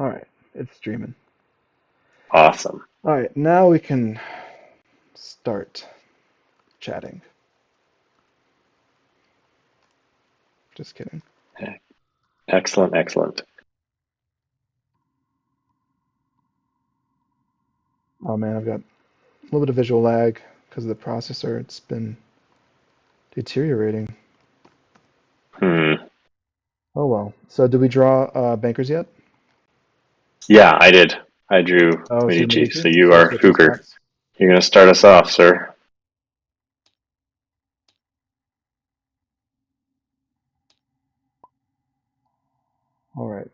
All right, it's streaming. Awesome. All right, now we can start chatting. Just kidding. Excellent, excellent. Oh man, I've got a little bit of visual lag because of the processor. It's been deteriorating. Hmm. Oh well. So did we draw bankers yet? Yeah, I did. I drew Oh, so you're Medici, so Medici? you So we're are switching Fugger. spots. You're going to start us off, sir. All right.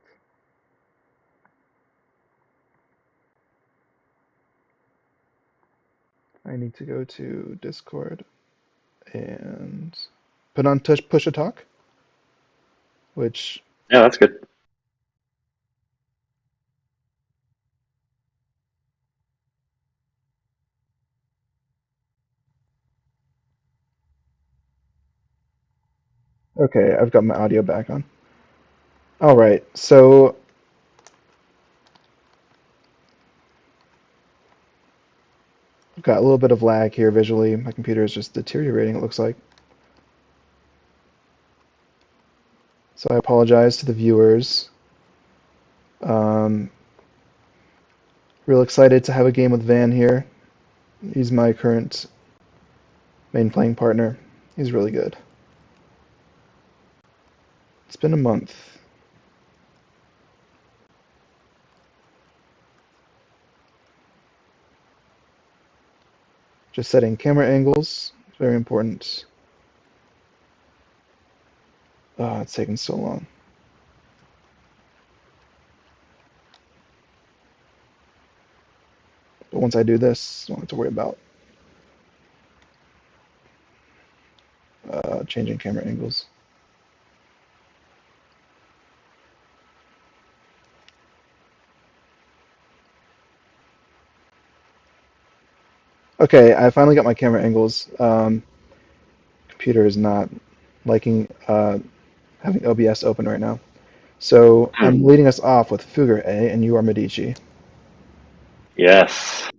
I need to go to Discord and put on push a talk, which Yeah, that's good. okay, I've got my audio back on. All right. So I've got a little bit of lag here visually. My computer is just deteriorating, it looks like. So I apologize to the viewers. Um, Real excited to have a game with Van here. He's my current main playing partner. He's really good. It's been a month. Just setting camera angles. Very important. Oh, it's taking so long. But once I do this, I don't have to worry about changing camera angles. Okay, I finally got my camera angles. Computer is not liking having OBS open right now. So I'm Hmm. leading us off with Fugger A, and you are Medici. Yes.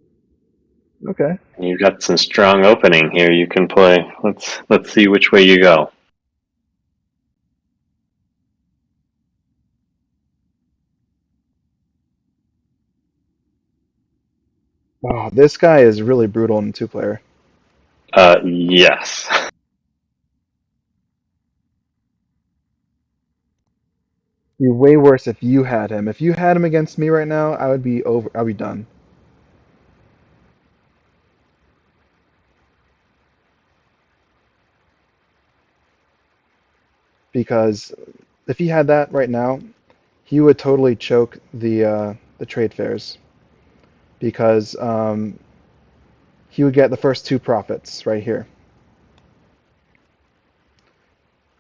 Okay. You've got some strong opening here you can play. Let's see which way you go. Oh, this guy is really brutal in two-player. Yes. Be way worse if you had him. If you had him against me right now, I would be over. I'd be done. Because if he had that right now, he would totally choke the trade fairs. Because he would get the first two profits right here.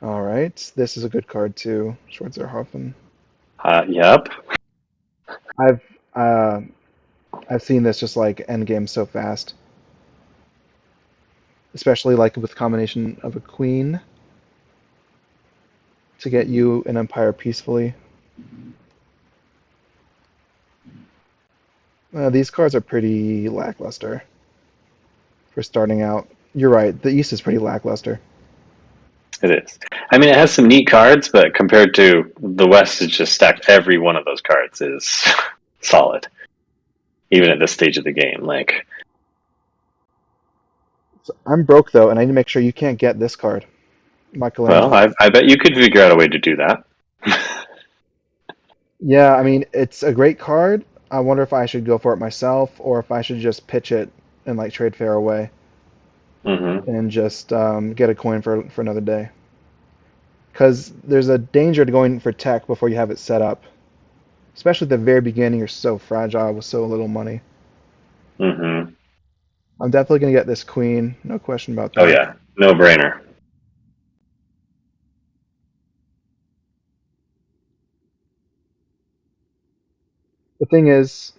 All right, this is a good card too, Schwarzerhoffen. Yep. I've uh, I've seen this just like Endgame so fast, especially like with combination of a queen to get you an empire peacefully. These cards are pretty lackluster for starting out. You're right, the East is pretty lackluster. It is. I mean, it has some neat cards, but compared to the West, it's just stacked. Every one of those cards is solid, even at this stage of the game. Like, So I'm broke though, and I need to make sure you can't get this card, well, Michaelango. I bet you could figure out a way to do that. Yeah, I mean it's a great card. I wonder if I should go for it myself or if I should just pitch it and like trade fair away Hmm. and just get a coin for another day. Because there's a danger to going for tech before you have it set up. Especially at the very beginning, you're so fragile with so little money. Hmm. I'm definitely going to get this queen, no question about Oh that. yeah, no brainer. The thing is,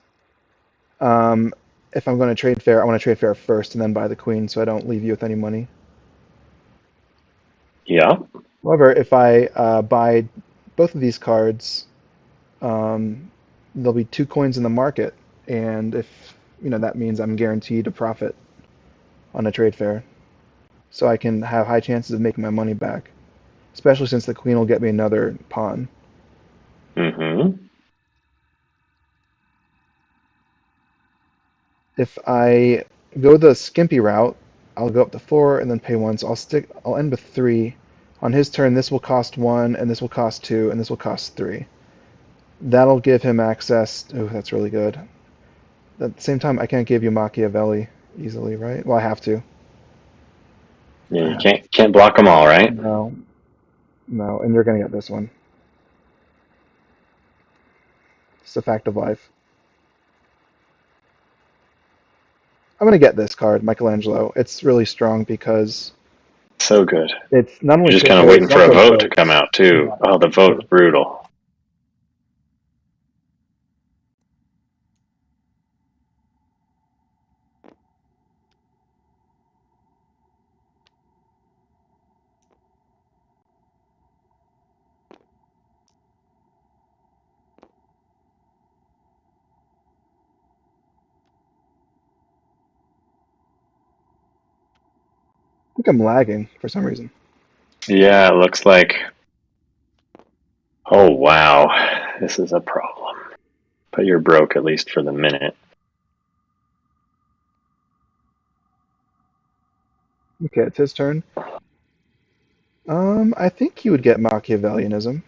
um, if I'm going to trade fair, I want to trade fair first and then buy the queen so I don't leave you with any money. Yeah. However, if I buy both of these cards, um, there'll be 2 coins in the market, and if that means I'm guaranteed a profit on a trade fair, so I can have high chances of making my money back. Especially since the queen will get me another pawn. Mm-hmm. If I go the skimpy route, I'll go up to 4 and then pay 1. So I'll end with 3. On his turn, this will cost 1, and this will cost 2, and this will cost 3. That'll give him access. Oh, that's really good. At the same time, I can't give you Machiavelli easily, right? Well, I have to. Yeah, I you have to. can't block them all, right? No, no, and you're gonna get this one. It's a fact of life. I'm gonna get this card, Michaelango. It's really strong because So good. it's not only You're just trade kind of fair, waiting it's for a also vote to come votes. out too. Yeah, Oh, the vote's so brutal. I think I'm lagging for some reason. Yeah, it looks like. Oh wow, this is a problem. But you're broke at least for the minute. Okay, it's his turn. I think he would get Machiavellianism.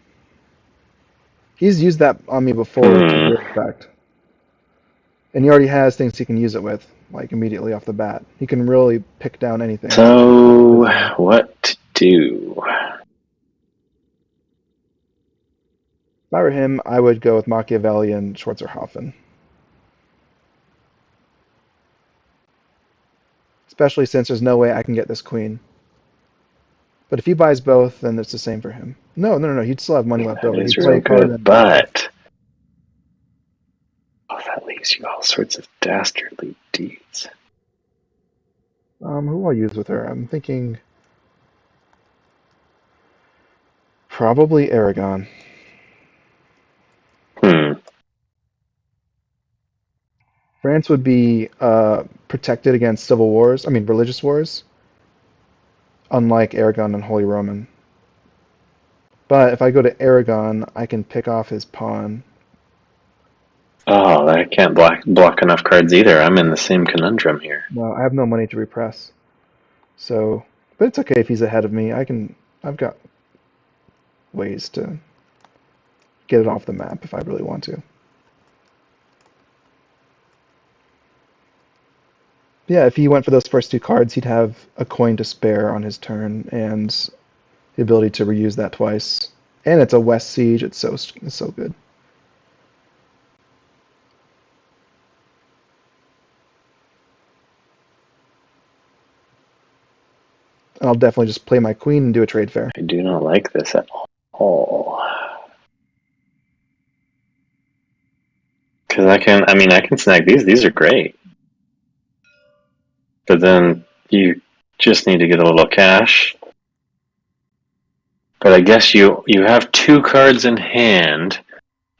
He's used that on me before to Hmm. good effect. And he already has things he can use it with, like immediately off the bat. He can really pick down anything with So his hand. what to do? If I were him, I would go with Machiavelli and Schwarzerhoffen. Especially since there's no way I can get this queen. But if he buys both, then it's the same for him. No, no, no, no. He'd still have money left That over. is He'd play real a card and good, then buy both. but oh, that leaves you all sorts of dastardly deeds. Who will I use with her? I'm thinking probably Aragon. Hmm. France would be protected against civil wars, I mean religious wars, unlike Aragon and Holy Roman. But if I go to Aragon, I can pick off his pawn. Oh, I can't block enough cards either. I'm in the same conundrum here. No, I have no money to repress. So, but it's okay if he's ahead of me. I've got ways to get it off the map if I really want to. Yeah, if he went for those first 2 cards, he'd have a coin to spare on his turn and the ability to reuse that twice. And it's a West Siege. It's so good. And I'll definitely just play my queen and do a trade fair. I do not like this at all. Because I can snag these. These are great. But then you just need to get a little cash. But I guess you have 2 cards in hand,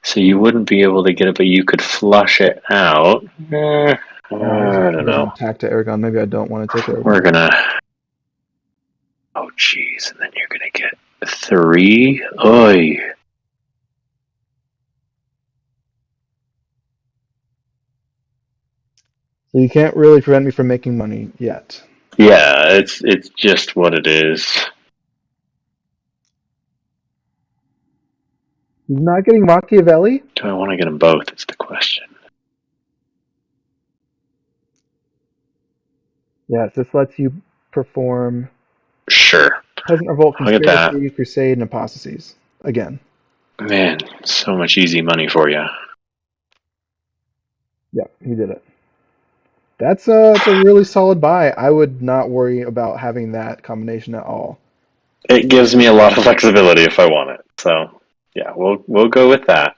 so you wouldn't be able to get it, but you could flush it out. There's a I don't bit of an know. attack to Aragon. Maybe I don't want to take We're Aragon. gonna. Oh, jeez, and then you're gonna get 3. Oy. So you can't really prevent me from making money yet. Yeah, it's just what it is. He's not getting Machiavelli? Do I want to get them both? Is the question. Yes, this lets you perform Sure, Peasant Revolt, I'll get that. Conspiracy, Crusade, and Apostasies. Again. Man, so much easy money for you. Yep, he did it. It's a really solid buy. I would not worry about having that combination at all. It gives me a lot of flexibility if I want it. So yeah, we'll go with that.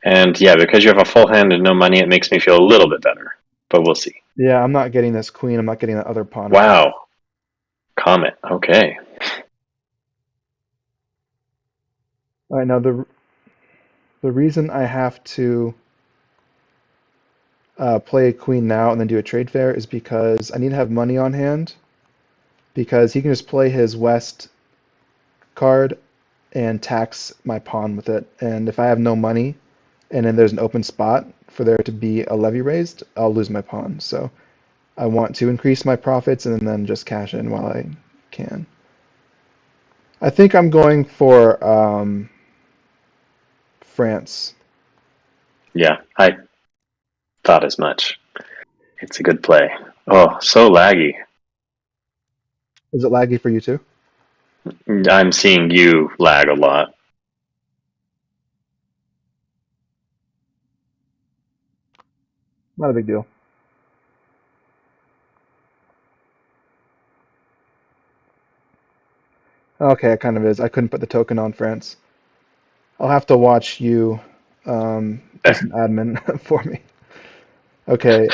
And yeah, because you have a full hand and no money, it makes me feel a little bit better. But we'll see. Yeah, I'm not getting this queen. I'm not getting that other pawn or anything. Wow, Comet. Okay. All right, now the reason I have to play a queen now and then do a trade fair is because I need to have money on hand because he can just play his west card and tax my pawn with it. And if I have no money and then there's an open spot for there to be a levy raised, I'll lose my pawn. So I want to increase my profits and then just cash in while I can. I think I'm going for France. Yeah, I thought as much. It's a good play. Oh, so laggy. Is it laggy for you too? I'm seeing you lag a lot. Not a big deal. Okay, it kind of is. I couldn't put the token on France. I'll have to watch you do There. some admin for me. Okay,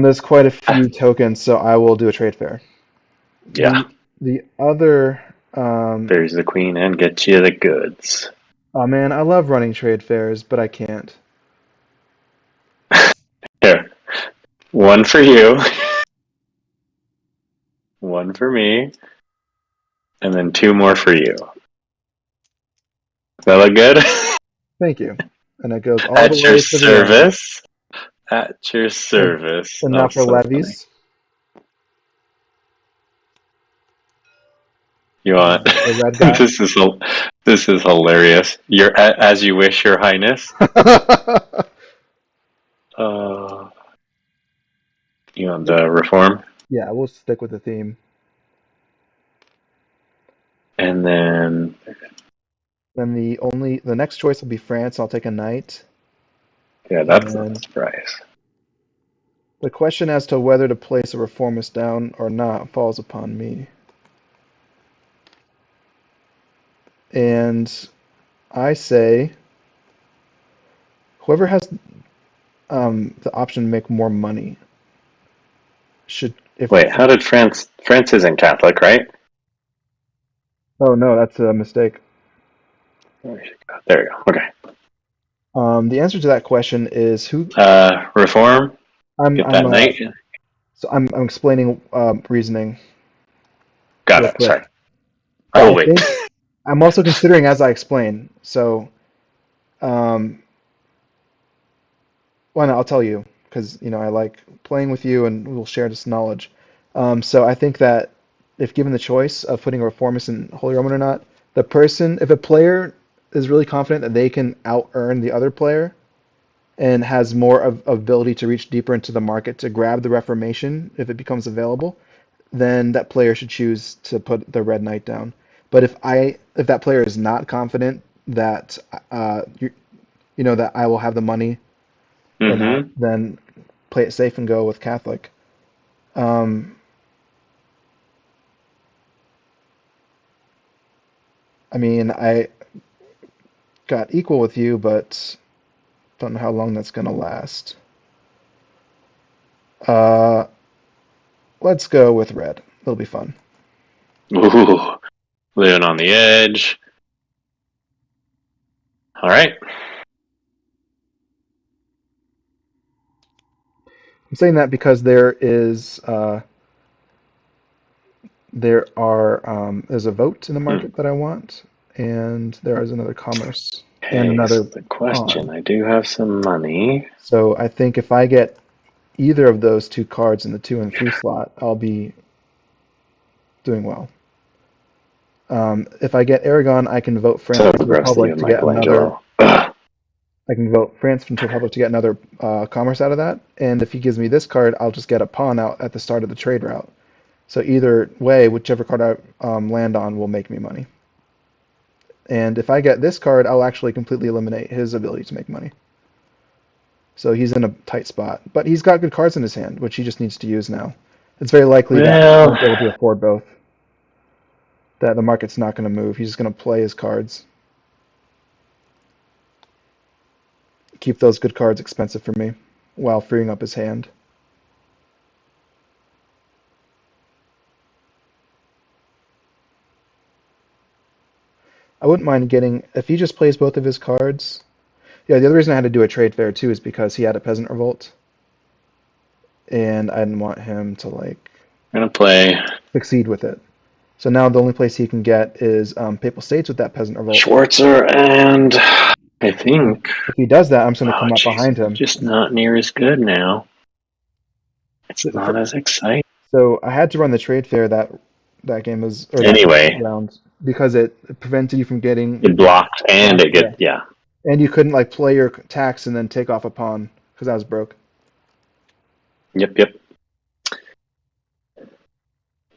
there's quite a few tokens, so I will do a trade fair. Yeah, The other, um, there's the queen and get you the goods. oh man, I love running trade fairs, but I can't. Here, one for you, one for me, and then two more for you. Does that look good? Thank you. And it goes all the At your way to the end. service. At your And, service. and now Oh, for so funny. levies, You want? the red guy. This is hilarious. Your as you wish, Your Highness. Uh, you want the reform, Yeah, we'll stick with the theme. and then Then the next choice will be France. I'll take a knight. yeah, that's not a And surprise. the question as to whether to place a reformist down or not falls upon me. And I say whoever has the option to make more money should if Wait, how did France? France isn't Catholic, right? oh no, that's a mistake. There you go. Okay. The answer to that question is who Reform. I'm Get I'm that knight. so I'm explaining reasoning Got real it. Sorry. quick. I will I wait. think I'm also considering as I explain. So um, well, no, I'll tell you because I like playing with you and we'll share this knowledge. So I think that if given the choice of putting a reformist in Holy Roman or not, if a player is really confident that they can out earn the other player and has more of ability to reach deeper into the market to grab the Reformation if it becomes available, then that player should choose to put the Red Knight down. But if that player is not confident that that I will have the money or not, Mm-hmm. then play it safe and go with Catholic. Um, I mean, I got equal with you, but don't know how long that's gonna last. Uh, let's go with red. It'll be fun. Ooh, living on the edge. All right. I'm saying that because there's a vote in the Hmm. market that I want, and there is another commerce and Okay. another So the question. pawn. I do have some money. So I think if I get either of those two cards in the 2 and 3 slot, I'll be doing well. If I get Aragon, I can vote France So into the gross that you Republic have to get another. Michaelango. Ugh. I can vote France into the Republic to get another commerce out of that. And if he gives me this card, I'll just get a pawn out at the start of the trade route. So either way, whichever card I land on will make me money. And if I get this card, I'll actually completely eliminate his ability to make money. So he's in a tight spot. But he's got good cards in his hand, which he just needs to use now. It's very likely that he Well, won't be able to afford both. That the market's not going to move. He's just going to play his cards. Keep those good cards expensive for me while freeing up his hand. I wouldn't mind getting if he just plays both of his cards. Yeah, the other reason I had to do a trade fair too is because he had a peasant revolt, and I didn't want him to like I'm gonna play succeed with it. So now the only place he can get is Papal States with that peasant revolt. Schwarzer, and I And think. if he does that, I'm just going to Oh, come up jeez, behind it's him. just not near as good now. It's So, not as exciting. so I had to run the trade fair that game was or that Anyway, round because it prevented you from getting it blocked and blocked. it Yeah, get yeah. and you couldn't like play your tax and then take off a pawn because I was broke. Yep, yep,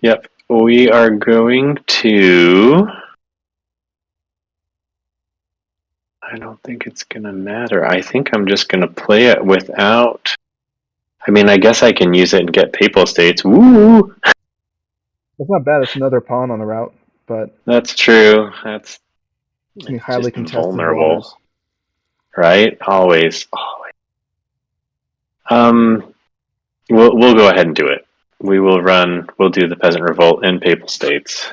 yep. We are going to. I don't think it's gonna matter. I think I'm just gonna play it without. I mean, I guess I can use it and get Papal States. Woo! That's not bad. It's another pawn on the route, but That's true. That's it's gonna be it's highly just contested invulnerable, waters. right? Always, always. Um, we'll go ahead and do it. We will run. We'll do the Peasant Revolt in Papal States.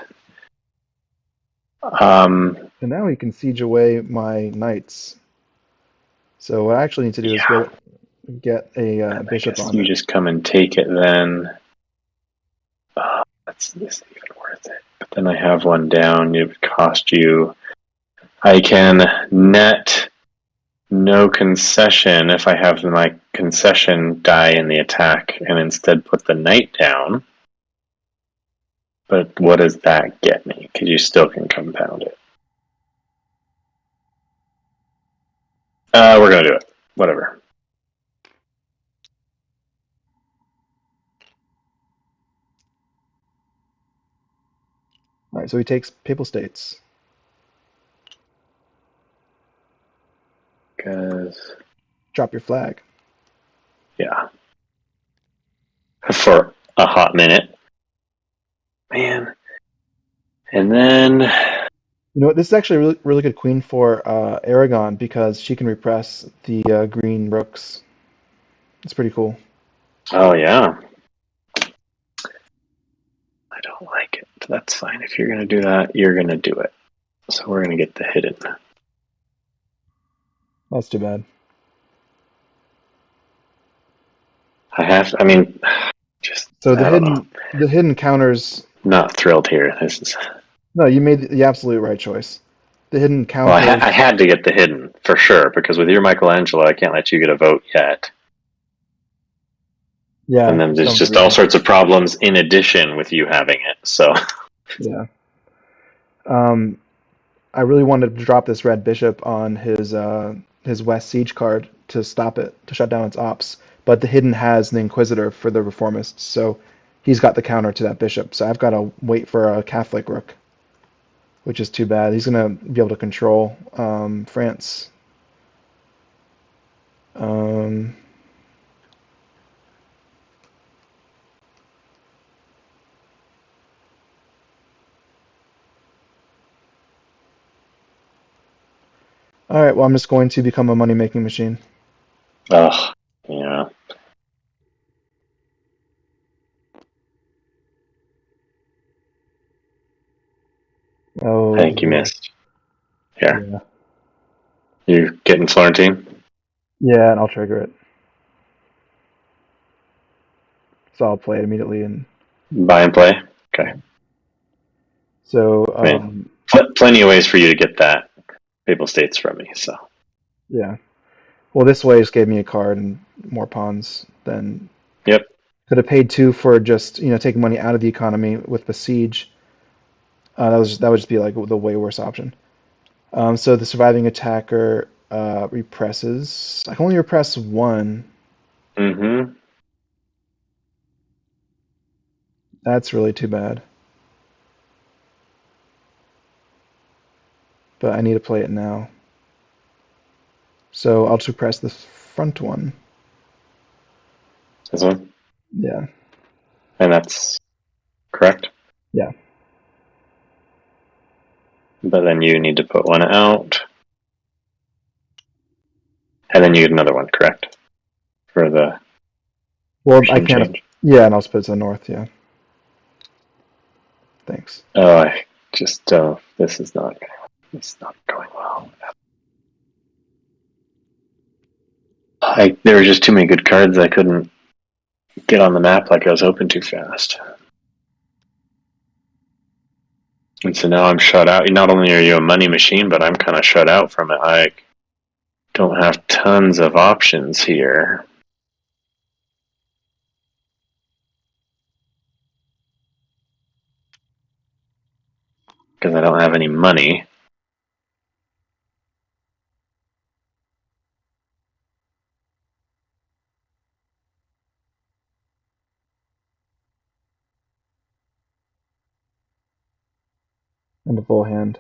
And now he can siege away my knights. So what I actually need to do is Yeah. get a I bishop guess on you it. just come and take it then. That's this even worth it? But then I have one down. It would cost you. I can net no concession if I have my concession die in the attack and instead put the knight down. But what does that get me? Because you still can compound it. We're gonna do it. Whatever. All right, so he takes Papal States. Because Drop your flag. yeah, for a hot minute, man. And then You know what? This is actually a really, really good queen for Aragon because she can repress the green rooks. It's pretty cool. oh yeah, I don't like it. That's fine. If you're gonna do that, you're gonna do it. So we're gonna get the hidden. That's too bad. I have. I mean, just So I don't know. the hidden counters. Not thrilled here. This is No, you made the absolute right choice. The hidden well. I counters. had to get the hidden for sure because with your Michaelangelo, I can't let you get a vote yet. And Yeah, then for there's some just all reason. sorts of problems in addition with you having it. So Yeah. Um, I really wanted to drop this red bishop on his west siege card to stop it, to shut down its ops. But the hidden has the Inquisitor for the reformists, so he's got the counter to that bishop. So I've got to wait for a Catholic rook, which is too bad. He's gonna be able to control France. Um, all right, well, I'm just going to become a money-making machine. ugh, yeah. I Oh think you boy. missed. Here, Yeah. you getting Florentine? Yeah, and I'll trigger it. So I'll play it immediately. And Buy and play. Okay. yeah. So I mean, plenty of ways for you to get that Papal States from me. So yeah. Well, this way just gave me a card and more pawns than yep. could have paid two for just taking money out of the economy with the siege. That would just be like the way worse option. So the surviving attacker represses. I can only repress one. Mm-hmm. That's really too bad. But I need to play it now. So I'll just repress the front one. This one, Yeah. and that's correct. Yeah. But then you need to put one out, and then you get another one, correct, for the Well, I regime can't. change. Yeah, and I'll split to the north. Yeah. Thanks. Oh, I just this is not going well. there were just too many good cards. I couldn't get on the map like I was hoping too fast. And so now I'm shut out. Not only are you a money machine, but I'm kind of shut out from it. I don't have tons of options here. Because I don't have any money. And a full hand.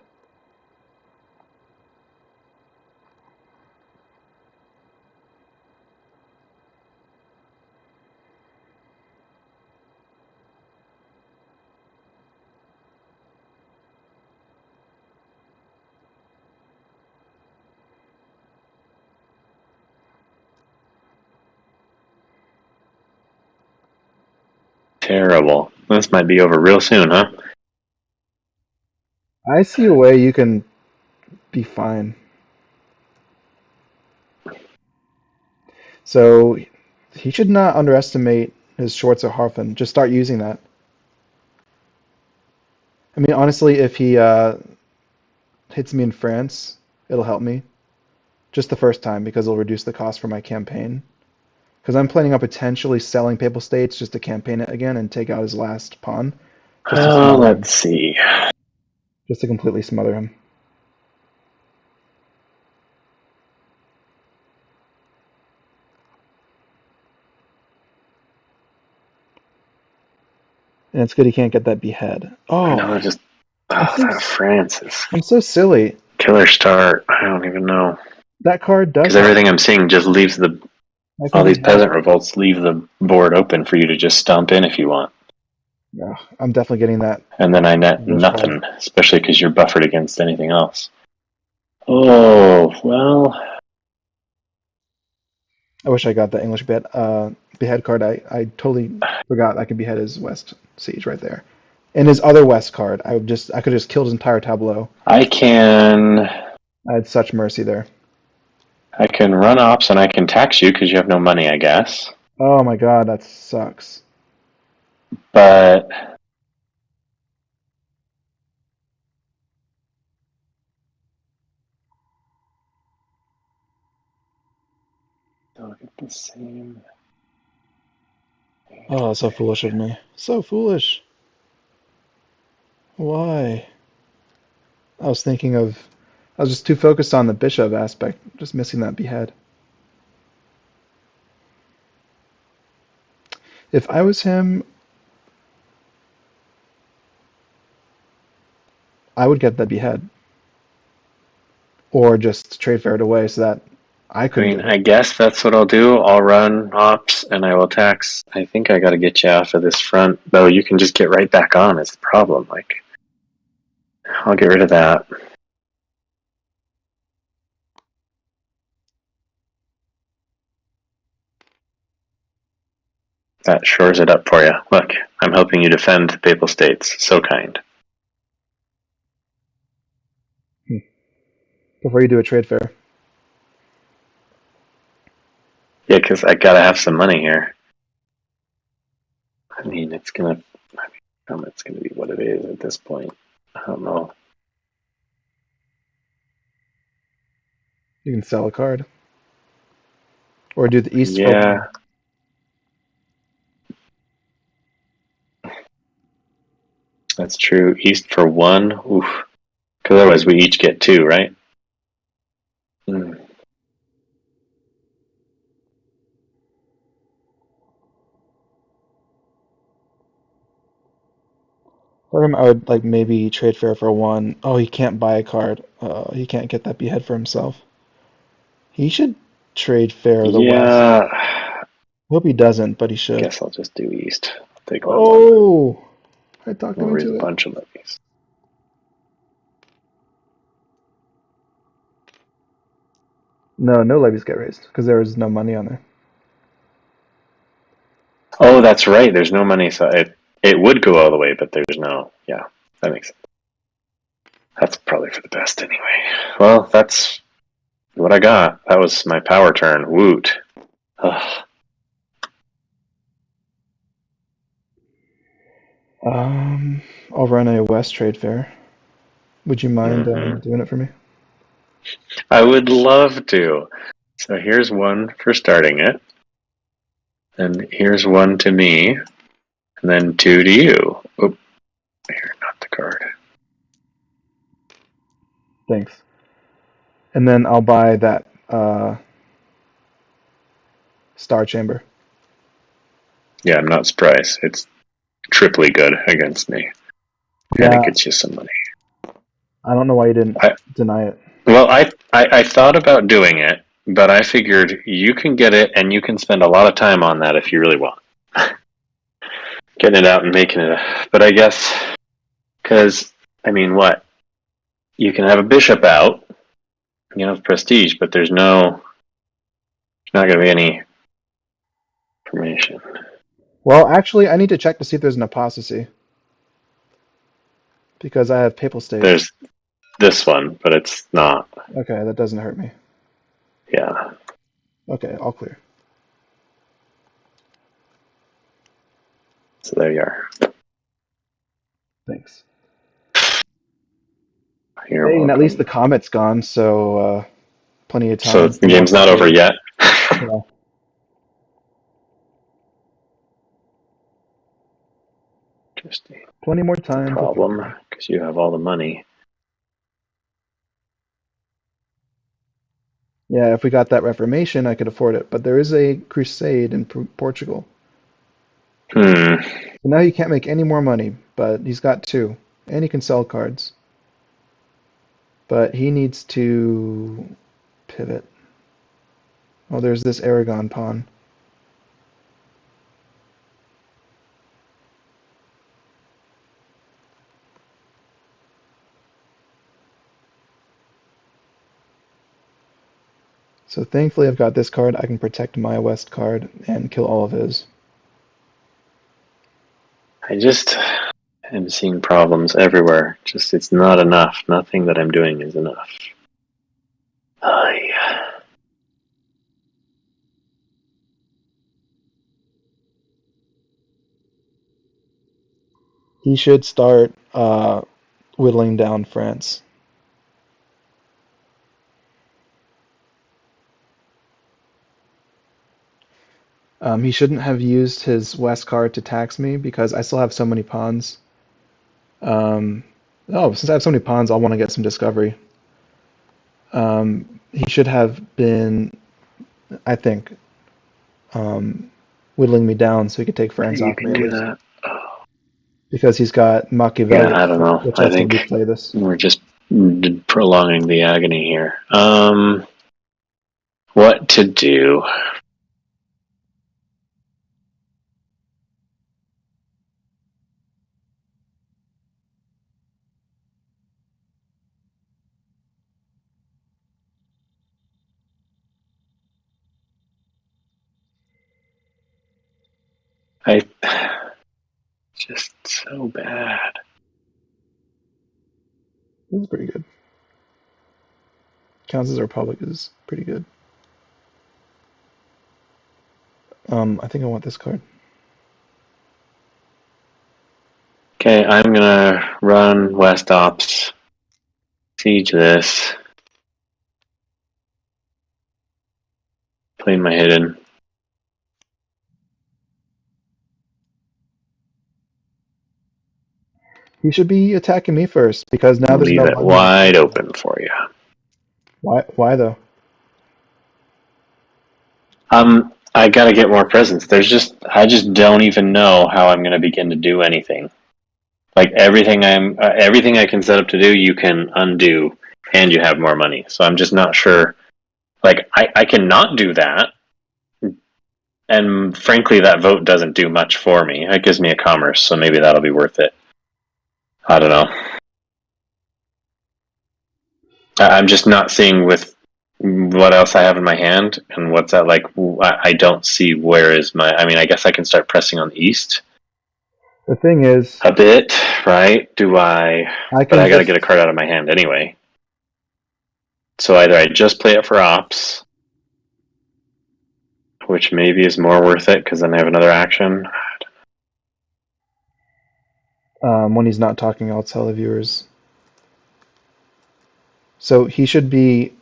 Terrible. This might be over real soon, huh? I see a way you can be fine. So he should not underestimate his shorts at Harfen. Just start using that. I mean, honestly, if he hits me in France, it'll help me. Just the first time, because it'll reduce the cost for my campaign. Because I'm planning on potentially selling Papal States just to campaign it again and take out his last pawn. Just to Well, smother him. let's see. Just to completely smother him. And it's good he can't get that behead. No, Oh, just I'm so that Francis. I'm so silly. Killer start. I don't even know. That card does Because help. everything I'm seeing just leaves I can all these behead. peasant revolts leave the board open for you to just stomp in if you want. Yeah, I'm definitely getting that And then I net English card. nothing, especially because you're buffered against anything else. Oh, well. I wish I got the English behead card. I totally forgot I could behead his West Siege right there. And his other West card, I could just killed his entire tableau. I can I had such mercy there. run ops and I can tax you because you have no money, I guess. Oh my god, that sucks. But don't get the same. Oh, so foolish of me. So foolish. Why? I was thinking of I was just too focused on the bishop aspect, just missing that behead. If I was him, I would get that behead. Or just trade fair it away so that I I couldn't mean, get it. I guess that's what I'll do. I'll run ops and I will tax. I think I got to get you off of this front, though. You can just get right back on. Is the problem? Like, I'll get rid of that. That shores it up for you. Look, I'm helping you defend the Papal States. So kind. Before you do a trade fair. Yeah, because I gotta have some money here. I mean, it's gonna be what it is at this point. I don't know. You can sell a card. Or do the East for Yeah, one. that's true. East for one. Oof. Because otherwise we each get two, right? Hmm. For him, I would like maybe trade fair for one. Oh, he can't buy a card. He can't get that behead for himself. He should trade fair the West. Yeah. Hope he doesn't, but he should. Guess I'll just do East. I'll take my one. Oh, I talked him We'll raise a into it. bunch of levies. No, no levies get raised because there was no money on there. Oh, that's right. There's no money, so it would go all the way, but there's no. Yeah, that makes sense. That's probably for the best anyway. Well, that's what I got. That was my power turn. Woot. Ugh. I'll run a West trade fair. Would you mind Hmm. doing it for me? I would love to. So here's one for starting it, and here's one to me, and then two to you. Oop, here, not the card. Thanks. And then I'll buy that Star Chamber. Yeah, I'm not surprised. It's triply good against me, and it Yeah, gets you some money. I don't know why you didn't I, deny it. well, I thought about doing it, but I figured you can get it, and you can spend a lot of time on that if you really want. Getting it out and making it. But I guess, because, I mean, what? You can have a bishop out, you have prestige, but there's not going to be any information. Well, actually, I need to check to see if there's an apostasy because I have papal states. There's this one, but it's not. Okay, that doesn't hurt me. Yeah. Okay, all clear. So there you are. Thanks. You're Hey, and at least the welcome. comet's gone, so plenty of So time the for more game's not over blockade. yet. Yeah. Interesting. Plenty more The time for problem, blockade. because you have all the money. Yeah, if we got that Reformation, I could afford it. But there is a crusade in Portugal. Hmm. So now he can't make any more money, but he's got two. And he can sell cards. But he needs to pivot. Oh, there's this Aragon pawn. So thankfully I've got this card. I can protect my West card and kill all of his. I just am seeing problems everywhere. Just, it's not enough. Nothing that I'm doing is enough. Yeah. He should start whittling down France. He shouldn't have used his West card to tax me because I still have so many pawns. Um, oh, since I have so many pawns, I'll want to get some discovery. He should have been, I think, whittling me down so he could take France You off me can at do least. that. Oh. Because he's got Yeah, Machiavelli, I don't know. which I lets me think replay this. we're just prolonging the agony here. What to do? I just so bad. This is pretty good. Counts as a Republic is pretty good. I think I want this card. Okay, I'm gonna run West Ops, siege this, play my hidden, He should be attacking me first because now and there's leave no it money in the wide capital. open for you. Why? Why though? I gotta get more presents. I just don't even know how I'm gonna begin to do anything. Like everything I can set up to do, you can undo, and you have more money. So I'm just not sure. Like I cannot do that, and frankly, that vote doesn't do much for me. It gives me a commerce, so maybe that'll be worth it. I don't know. I'm just not seeing with what else I have in my hand and what's that like. I don't see where is my. I mean, I guess I can start pressing on the east The thing is, a bit, right? Do I? I But can I got to get just a card out of my hand anyway. So either I just play it for ops, which maybe is more worth it because then I have another action. When he's not talking, I'll tell the viewers. So he should be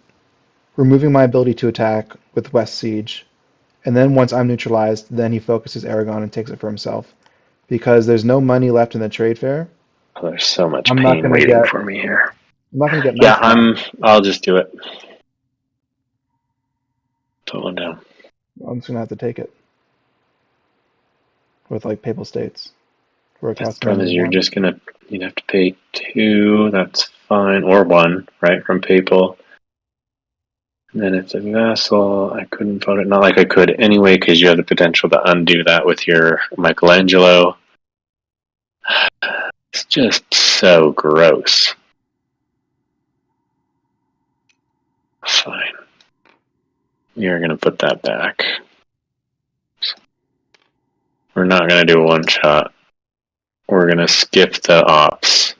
removing my ability to attack with West Siege, and then once I'm neutralized, then he focuses Aragon and takes it for himself. Because there's no money left in the trade fair, Oh, there's so much I'm not pain gonna waiting get for me here. I'm not gonna get Yeah, max back. I'll just do it. Total down. I'm just gonna have to take it with like Papal States, where it The costs problem money is and one. you'd have to pay 2, that's fine, or 1, right, from Papal. And then it's a vassal. I couldn't vote it. Not like I could anyway, because you have the potential to undo that with your Michaelango. It's just so gross. Fine. You're going to put that back. We're not going to do a one-shot. We're going to skip the ops.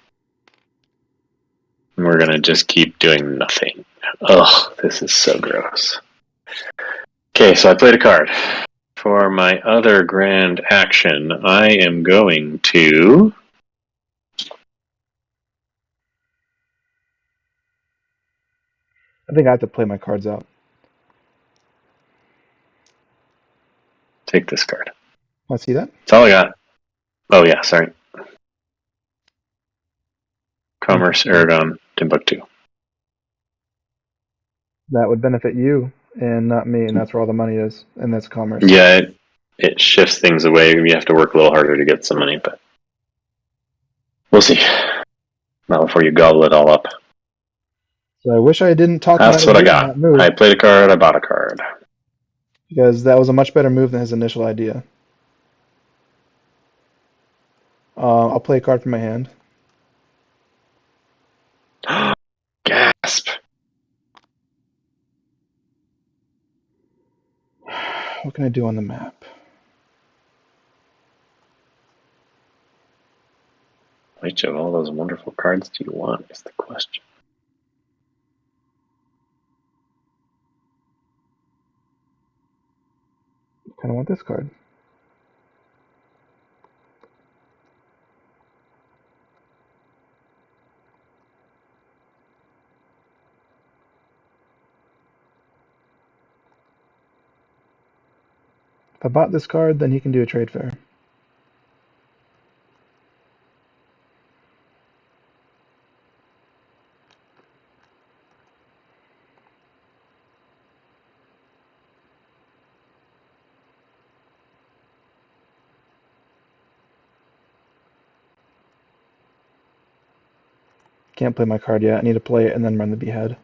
And we're going to just keep doing nothing. Ugh, this is so gross. Okay, so I played a card. For my other grand action, I am going to... I think I have to play my cards out. take this card. Want to see that? That's all I got. Oh, yeah, sorry. Commerce, Aragon, Timbuktu. That would benefit you and not me, and that's where all the money is, and that's commerce. Yeah, it shifts things away. You have to work a little harder to get some money, but we'll see. Not before you gobble it all up. So I wish I didn't talk him out That's of what I doing got. that move, I played a card, I bought a card. because that was a much better move than his initial idea. I'll play a card from my hand. Gasp. What can I do on the map? Which of all those wonderful cards do you want is the question. I kind of want this card. If I bought this card, then he can do a trade fair. Can't play my card yet. I need to play it and then run the behead.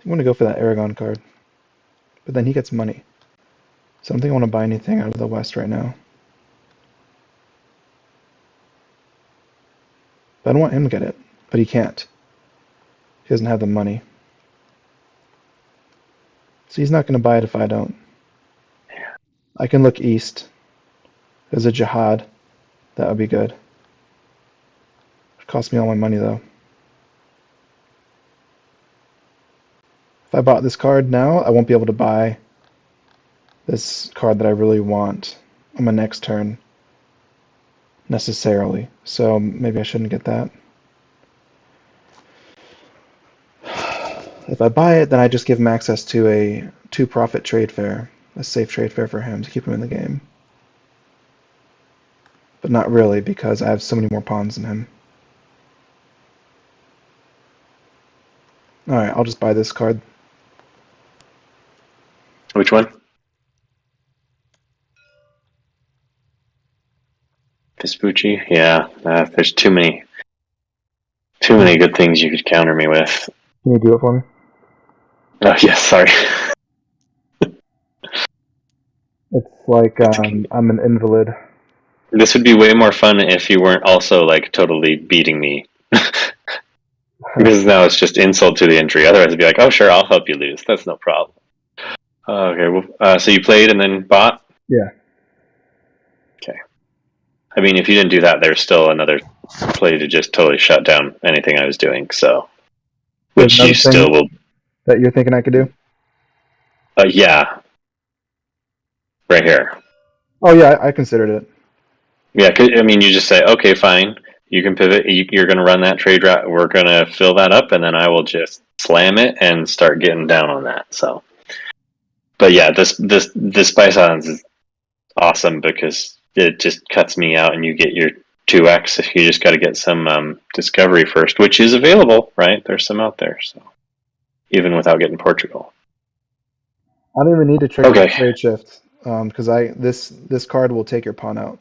I'm going to go for that Aragon card. But then he gets money. So I don't think I want to buy anything out of the West right now. But I don't want him to get it. But he can't. He doesn't have the money. So he's not going to buy it if I don't. I can look east. There's a jihad. That would be good. It cost me all my money though. If I bought this card now, I won't be able to buy this card that I really want on my next turn necessarily. So maybe I shouldn't get that. If I buy it, then I just give him access to a 2-profit trade fair, a safe trade fair for him to keep him in the game. But not really, because I have so many more pawns than him. Alright, I'll just buy this card. Which one? Vespucci? Yeah, there's too many good things you could counter me with. Can you do it for me? Oh, yes, sorry. It's like Okay. I'm an invalid. This would be way more fun if you weren't also, like, totally beating me. Because now it's just insult to the injury. Otherwise, it'd be like, oh, sure, I'll help you lose. That's no problem. Okay. Well, so you played and then bought. Yeah. Okay. I mean, if you didn't do that, there's still another play to just totally shut down anything I was doing. So, There's which you another still thing will. that you're thinking I could do. Yeah, right here. Oh yeah, I considered it. Yeah, I mean, you just say, okay, fine. You can pivot. You're going to run that trade route. We're going to fill that up, and then I will just slam it and start getting down on that. So, but yeah, this Spice Islands is awesome because it just cuts me out, and you get your 2x. If you just got to get some discovery first, which is available, right? There's some out there. So even without getting Portugal. I don't even need to trigger the Okay. trade shift because I this card will take your pawn out.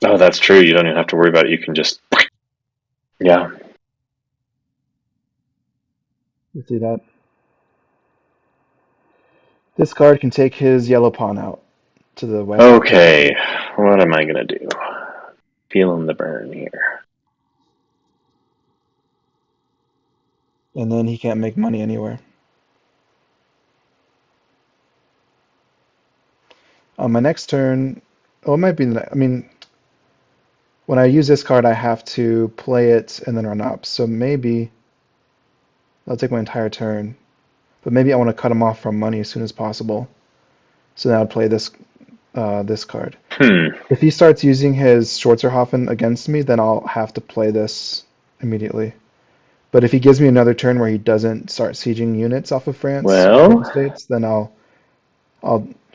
Oh, that's true. You don't even have to worry about it. You can just, yeah. You see that? This card can take his yellow pawn out to the west. Okay. What am I going to do? Feeling the burn here. And then he can't make money anywhere. On my next turn, oh, it might be I mean, when I use this card, I have to play it and then run up. So maybe that'll take my entire turn. But maybe I want to cut him off from money as soon as possible. So then I'd play this card. Hmm. If he starts using his Schwarzerhoffen against me, then I'll have to play this immediately. But if he gives me another turn where he doesn't start sieging units off of France or the Well, States, then I'll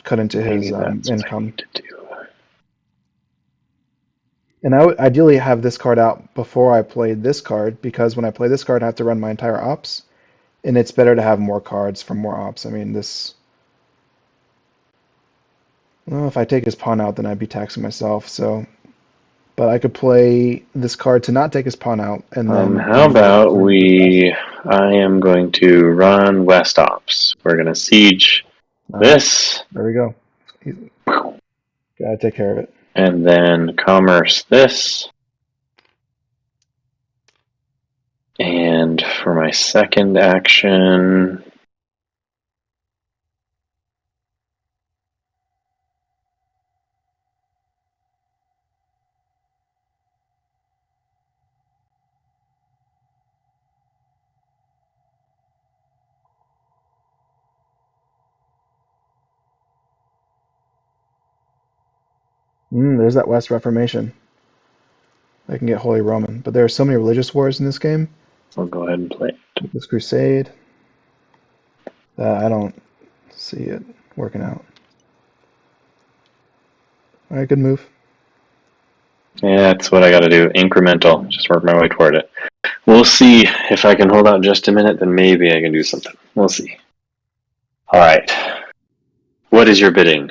cut into maybe his that's what I income. need to do. And I would ideally have this card out before I play this card, because when I play this card, I have to run my entire ops, and it's better to have more cards for more ops. I mean, this. Well, if I take his pawn out, then I'd be taxing myself. So, but I could play this card to not take his pawn out, and then How use it about to progress. I am going to run West Ops. We're going to siege All right, this, there we go. Gotta take care of it. and then commerce this. And for my second action, There's that West Reformation. I can get Holy Roman, but there are so many religious wars in this game I'll go ahead and play it. with this Crusade that I don't see it working out. All right, good move. Yeah, that's what I got to do. Incremental. Just work my way toward it. We'll see if I can hold out just a minute. Then maybe I can do something. We'll see. All right. What is your bidding?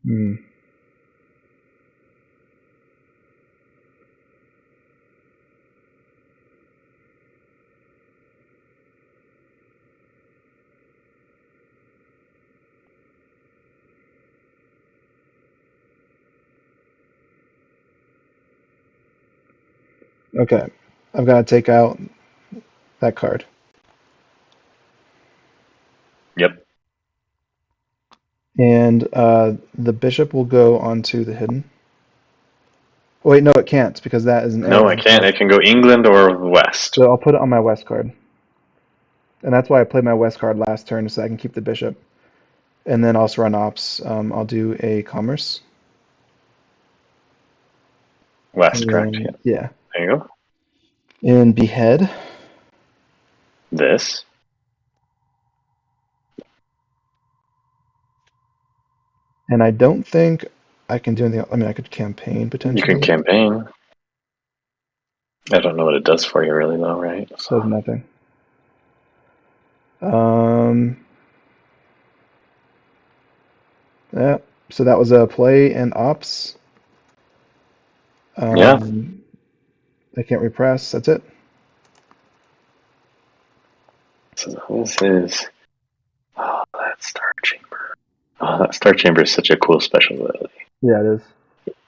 Hmm. Okay, I've got to take out that card. Yep. And the bishop will go onto the hidden. Oh, wait, no, it can't because that is an No, arrow I on the can't. top. It can go England or West. So I'll put it on my west card. And that's why I played my west card last turn so I can keep the bishop. And then also run ops. I'll do a commerce. West, correct? Yeah. And yeah. There you go. And behead. This. And I don't think I can do anything. I mean, I could campaign You can potentially. campaign. I don't know what it does for you, really, though, right? So. Does nothing. Um, yeah. So that was a play and ops. Yeah. Um, I can't repress. That's it. So this is. Oh, that Star Chamber. Oh, that Star Chamber is such a cool special ability. Yeah, it is.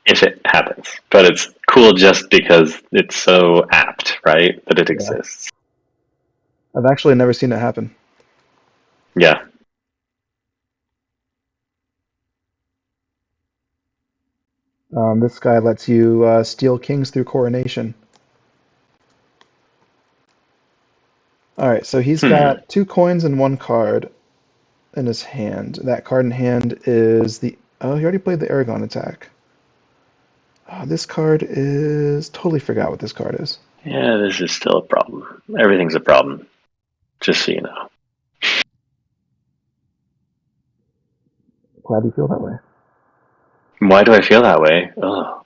if it happens. But it's cool just because it's so apt, right? That it Yeah. exists. I've actually never seen it happen. Yeah. This guy lets you steal kings through coronation. All right, so he's Hmm. got 2 coins and 1 card in his hand. That card in hand is the. Oh, he already played the Aragon attack. This card is. Totally forgot what this card is. Yeah, this is still a problem. Everything's a problem, just so you know. Glad you feel that way. Why do I feel that way? Oh,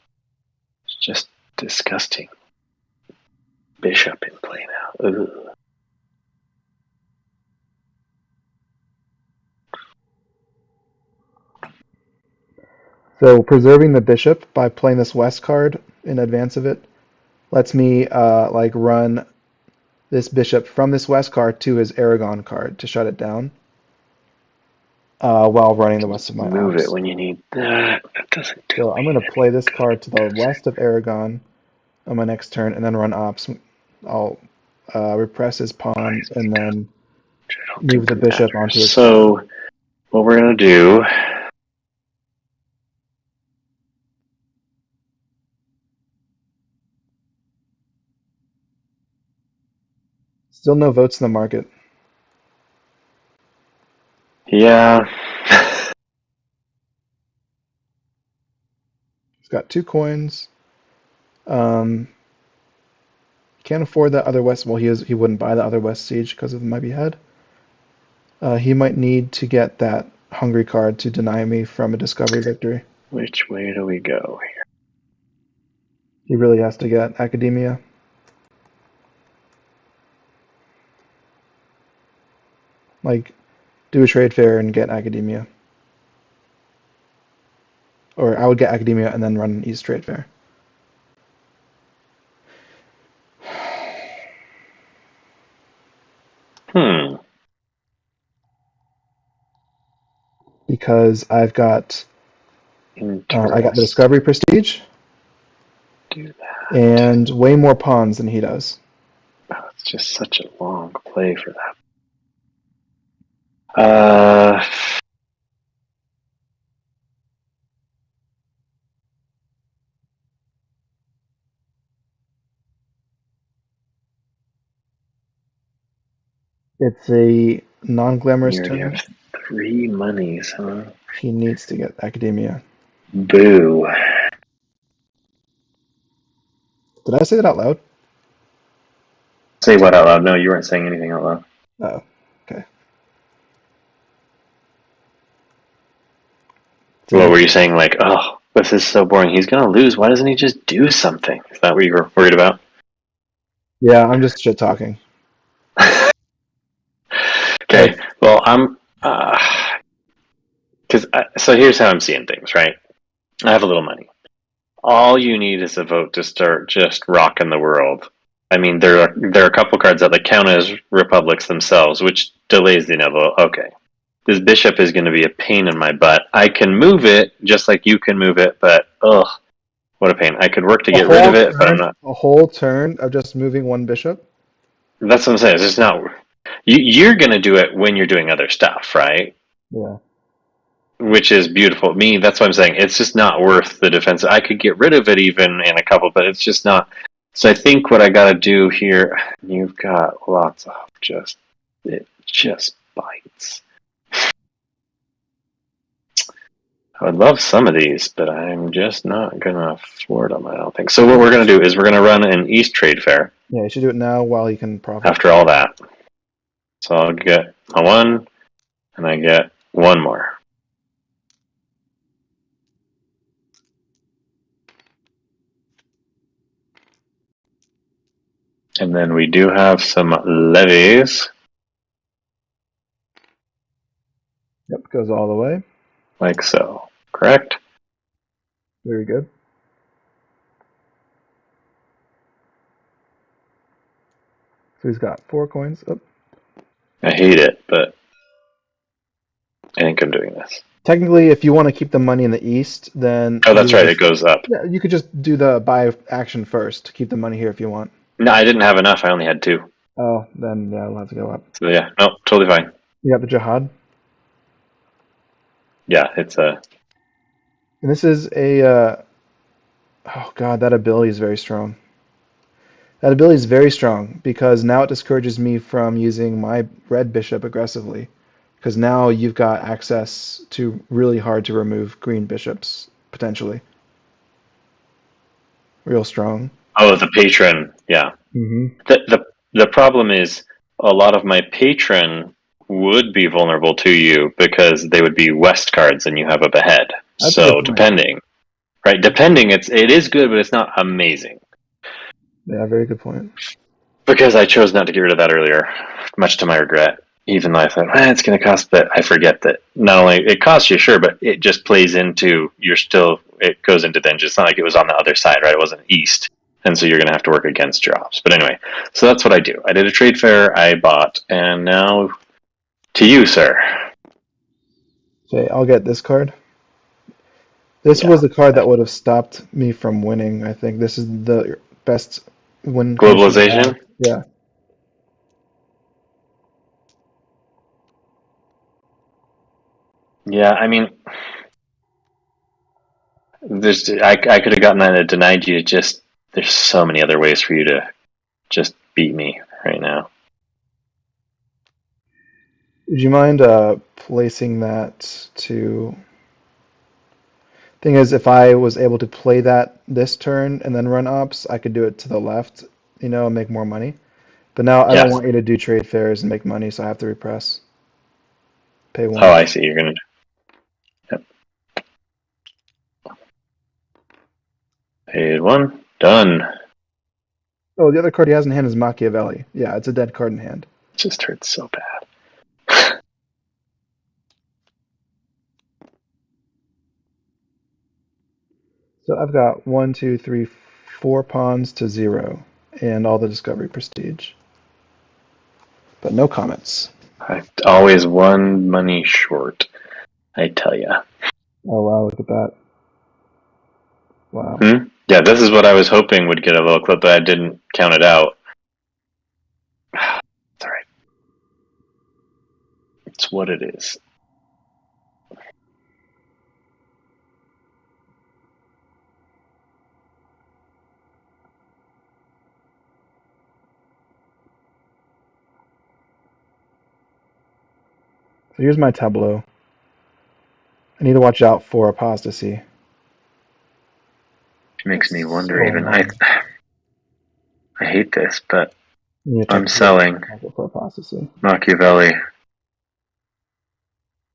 it's just disgusting. Bishop in play now. Ugh. So preserving the bishop by playing this west card in advance of it lets me like run this bishop from this west card to his Aragon card to shut it down while running the west of my Move it ops. when you need that. That doesn't do So I'm me going to play any this card to the good. west of Aragon on my next turn and then run ops. I'll repress his pawn and then I don't move think the it bishop matters. onto his pawn. So, what we're going to do. Still no votes in the market. Yeah. He's got 2 coins. Um, can't afford that other west. Well, he wouldn't buy the other west siege because of my behead. He might need to get that hungry card to deny me from a discovery victory. Which way do we go here? He really has to get academia. Like, do a trade fair and get academia. Or I would get academia and then run an East trade fair. Hmm. Because I got the Interest. discovery prestige Do that. and way more pawns than he does. Oh, it's just such a long play for that. It's a non-glamorous You already turn. have 3 monies, huh? He needs to get academia. Boo. Did I say that out loud? Say what out loud? No, you weren't saying anything out loud. Oh, okay. What See, were you saying? Like, oh, this is so boring. He's gonna lose. Why doesn't he just do something? Is that what you were worried about? yeah, I'm just shit talking. Okay. Like, Well, I'm. Because so here's how I'm seeing things. Right. I have a little money. All you need is a vote to start just rocking the world. I mean, there are a couple cards that count as republics themselves, which delays the inevitable. Okay, this bishop is going to be a pain in my butt. I can move it just like you can move it, but ugh, what a pain. I could work to get rid of it, but I'm not. a whole turn of just moving one bishop. That's what I'm saying. It's just not. You're going to do it when you're doing other stuff, right? Yeah. Which is beautiful. Me, that's what I'm saying. It's just not worth the defense. I could get rid of it even in a couple, but it's just not. So I think what I got to do here. You've got lots of just. It just bites. I would love some of these, but I'm just not gonna afford them. I don't think. So what we're gonna do is we're gonna run an East Trade Fair Yeah, you should do it now while you can profit. after all that. So I'll get a one, and I get one more. And then we do have some levies, Yep, goes all the way. like so. Correct? Very good. So he's got 4 coins. Oh, I hate it, but I think I'm doing this. Technically, if you want to keep the money in the east, then Oh, you that's would right. It just goes up. yeah, you could just do the buy action first to keep the money here if you want. No, I didn't have enough. I only had two. Oh, then yeah, it'll have to go up. So yeah, no, totally fine. You got the jihad, Yeah, it's a. and this is a oh god, that ability is very strong. That ability is very strong because now it discourages me from using my red bishop aggressively. Because now you've got access to really hard to remove green bishops, potentially. Real strong. Oh, the patron. Yeah. Hmm. The problem is a lot of my patron would be vulnerable to you because they would be west cards and you have up ahead. That's a good So point. depending, right? Depending, it is good, but it's not amazing Yeah, very good point. because I chose not to get rid of that earlier, much to my regret. Even though I thought it's going to cost, but I forget that not only it costs you, sure, but it just plays into you're still it goes into then. It's not like it was on the other side, right? It wasn't east, and so you're going to have to work against drops. But anyway, so that's what I do. I did a trade fair, I bought, and now to you, sir. Okay, I'll get this card. This Yeah, was the card that would have stopped me from winning, I think. This is the best win condition I have. globalization. Yeah. Yeah, I mean, I could have gotten that and denied you. Just there's so many other ways for you to just beat me right now. Would you mind placing that to... Thing is, if I was able to play that this turn and then run ops, I could do it to the left, and make more money. But now I don't Yeah. want you to do trade fairs and make money, so I have to repress. Pay Oh, one. I see. You're gonna. Yep. Paid one. Done. Oh, the other card he has in hand is Machiavelli. Yeah, it's a dead card in hand. Just hurts so bad. So I've got one, two, three, four pawns to zero, and all the discovery prestige. But no comments. I'm always one money short. I tell ya. Oh wow, look at that. Wow. Yeah, this is what I was hoping would get a little clip, but I didn't count it out. It's alright. It's what it is. So here's my tableau. I need to watch out for apostasy. It makes me wonder So even. I annoying. I hate this, but You need to I'm check here selling for apostasy. Machiavelli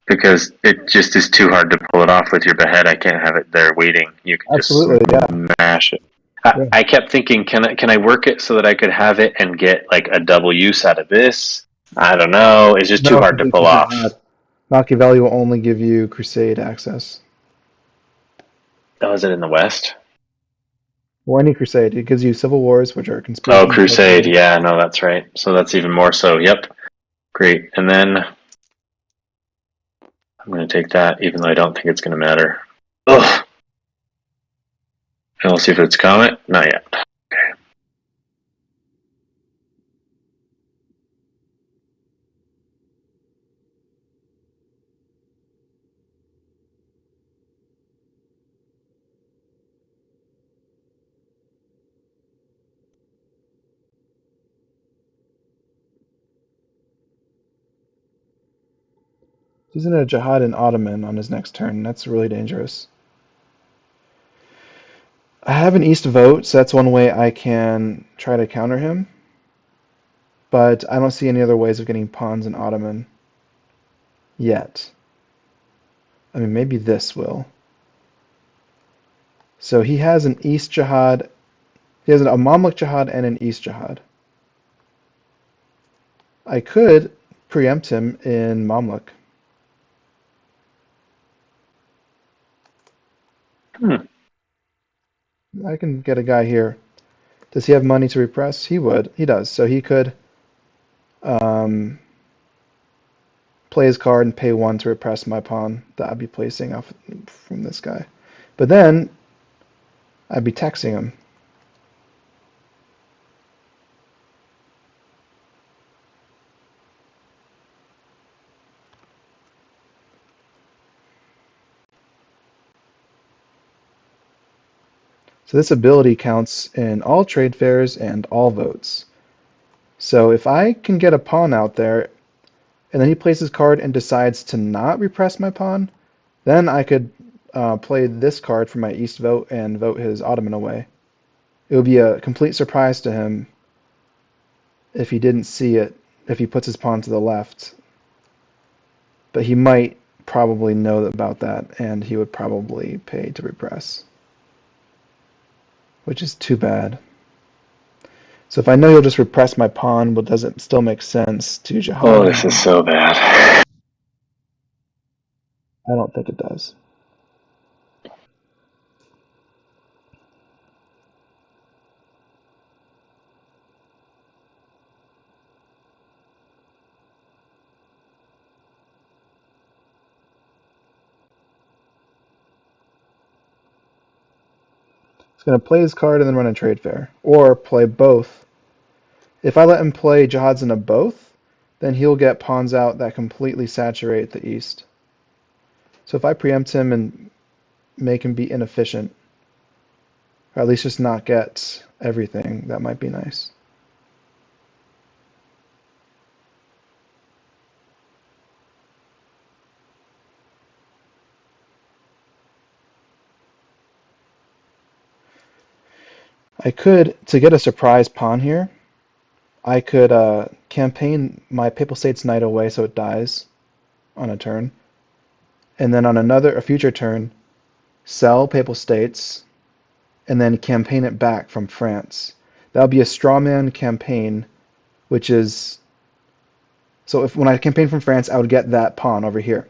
because it just is too hard to pull it off with your behead. I can't have it there waiting. You can just Absolutely, yeah. smash it. Yeah. I kept thinking, can I work it so that I could have it and get like a double use out of this? I don't know. It's just too No, hard to because it's pull a off. jihad. Machiavelli will only give you crusade access. Oh, is it in the West? Well, any crusade. It gives you civil wars, which are Oh, conspiracy and Crusade. sorcery. Yeah, no, that's right. So that's even more so. Yep. Great. And then I'm going to take that, even though I don't think it's going to matter. Ugh. And we'll see if it's Comet. Not yet. Okay. He's in a jihad and Ottoman on his next turn. That's really dangerous. I have an east vote, so that's one way I can try to counter him. But I don't see any other ways of getting pawns in Ottoman yet. I mean, maybe this will. So he has an east jihad. He has a Mamluk jihad and an east jihad. I could preempt him in Mamluk. Hmm. I can get a guy here. Does he have money to repress? He would. He does. So he could um, play his card and pay 1 to repress my pawn that I'd be placing off from this guy. But then I'd be taxing him. So this ability counts in all trade fairs and all votes. So if I can get a pawn out there, and then he plays his card and decides to not repress my pawn, then I could play this card for my east vote and vote his Ottoman away. It would be a complete surprise to him if he didn't see it, if he puts his pawn to the left. But he might probably know about that, and he would probably pay to repress, which is too bad. So if I know he'll just repress my pawn, but does it still make sense to jihad Oh, this him? is so bad. I don't think it does. He's going to play his card and then run a trade fair, or play both. If I let him play jihads in a both, then he'll get pawns out that completely saturate the east. So if I preempt him and make him be inefficient, or at least just not get everything, that might be nice. I could, to get a surprise pawn here, I could campaign my Papal States Knight away so it dies on a turn, and then on a future turn, sell Papal States, and then campaign it back from France. That would be a strawman campaign, which is so if when I campaign from France, I would get that pawn over here,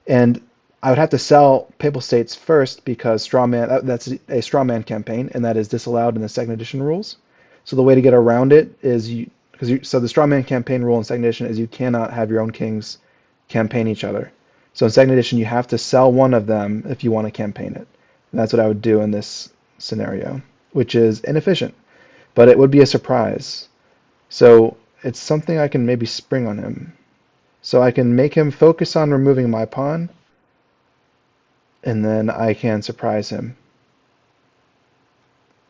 and I would have to sell Papal States first because that's a strawman campaign, and that is disallowed in the second edition rules. So the way to get around it is so the strawman campaign rule in second edition is you cannot have your own kings campaign each other. So in second edition, you have to sell one of them if you want to campaign it. And that's what I would do in this scenario, which is inefficient, but it would be a surprise. So it's something I can maybe spring on him. So I can make him focus on removing my pawn, and then I can surprise him.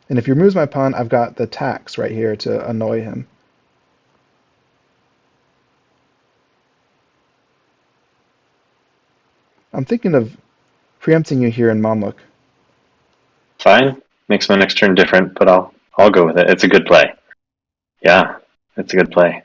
And if he removes my pawn, I've got the tax right here to annoy him. I'm thinking of preempting you here in Mamluk. Fine. Makes my next turn different, but I'll go with it. It's a good play. Yeah, it's a good play.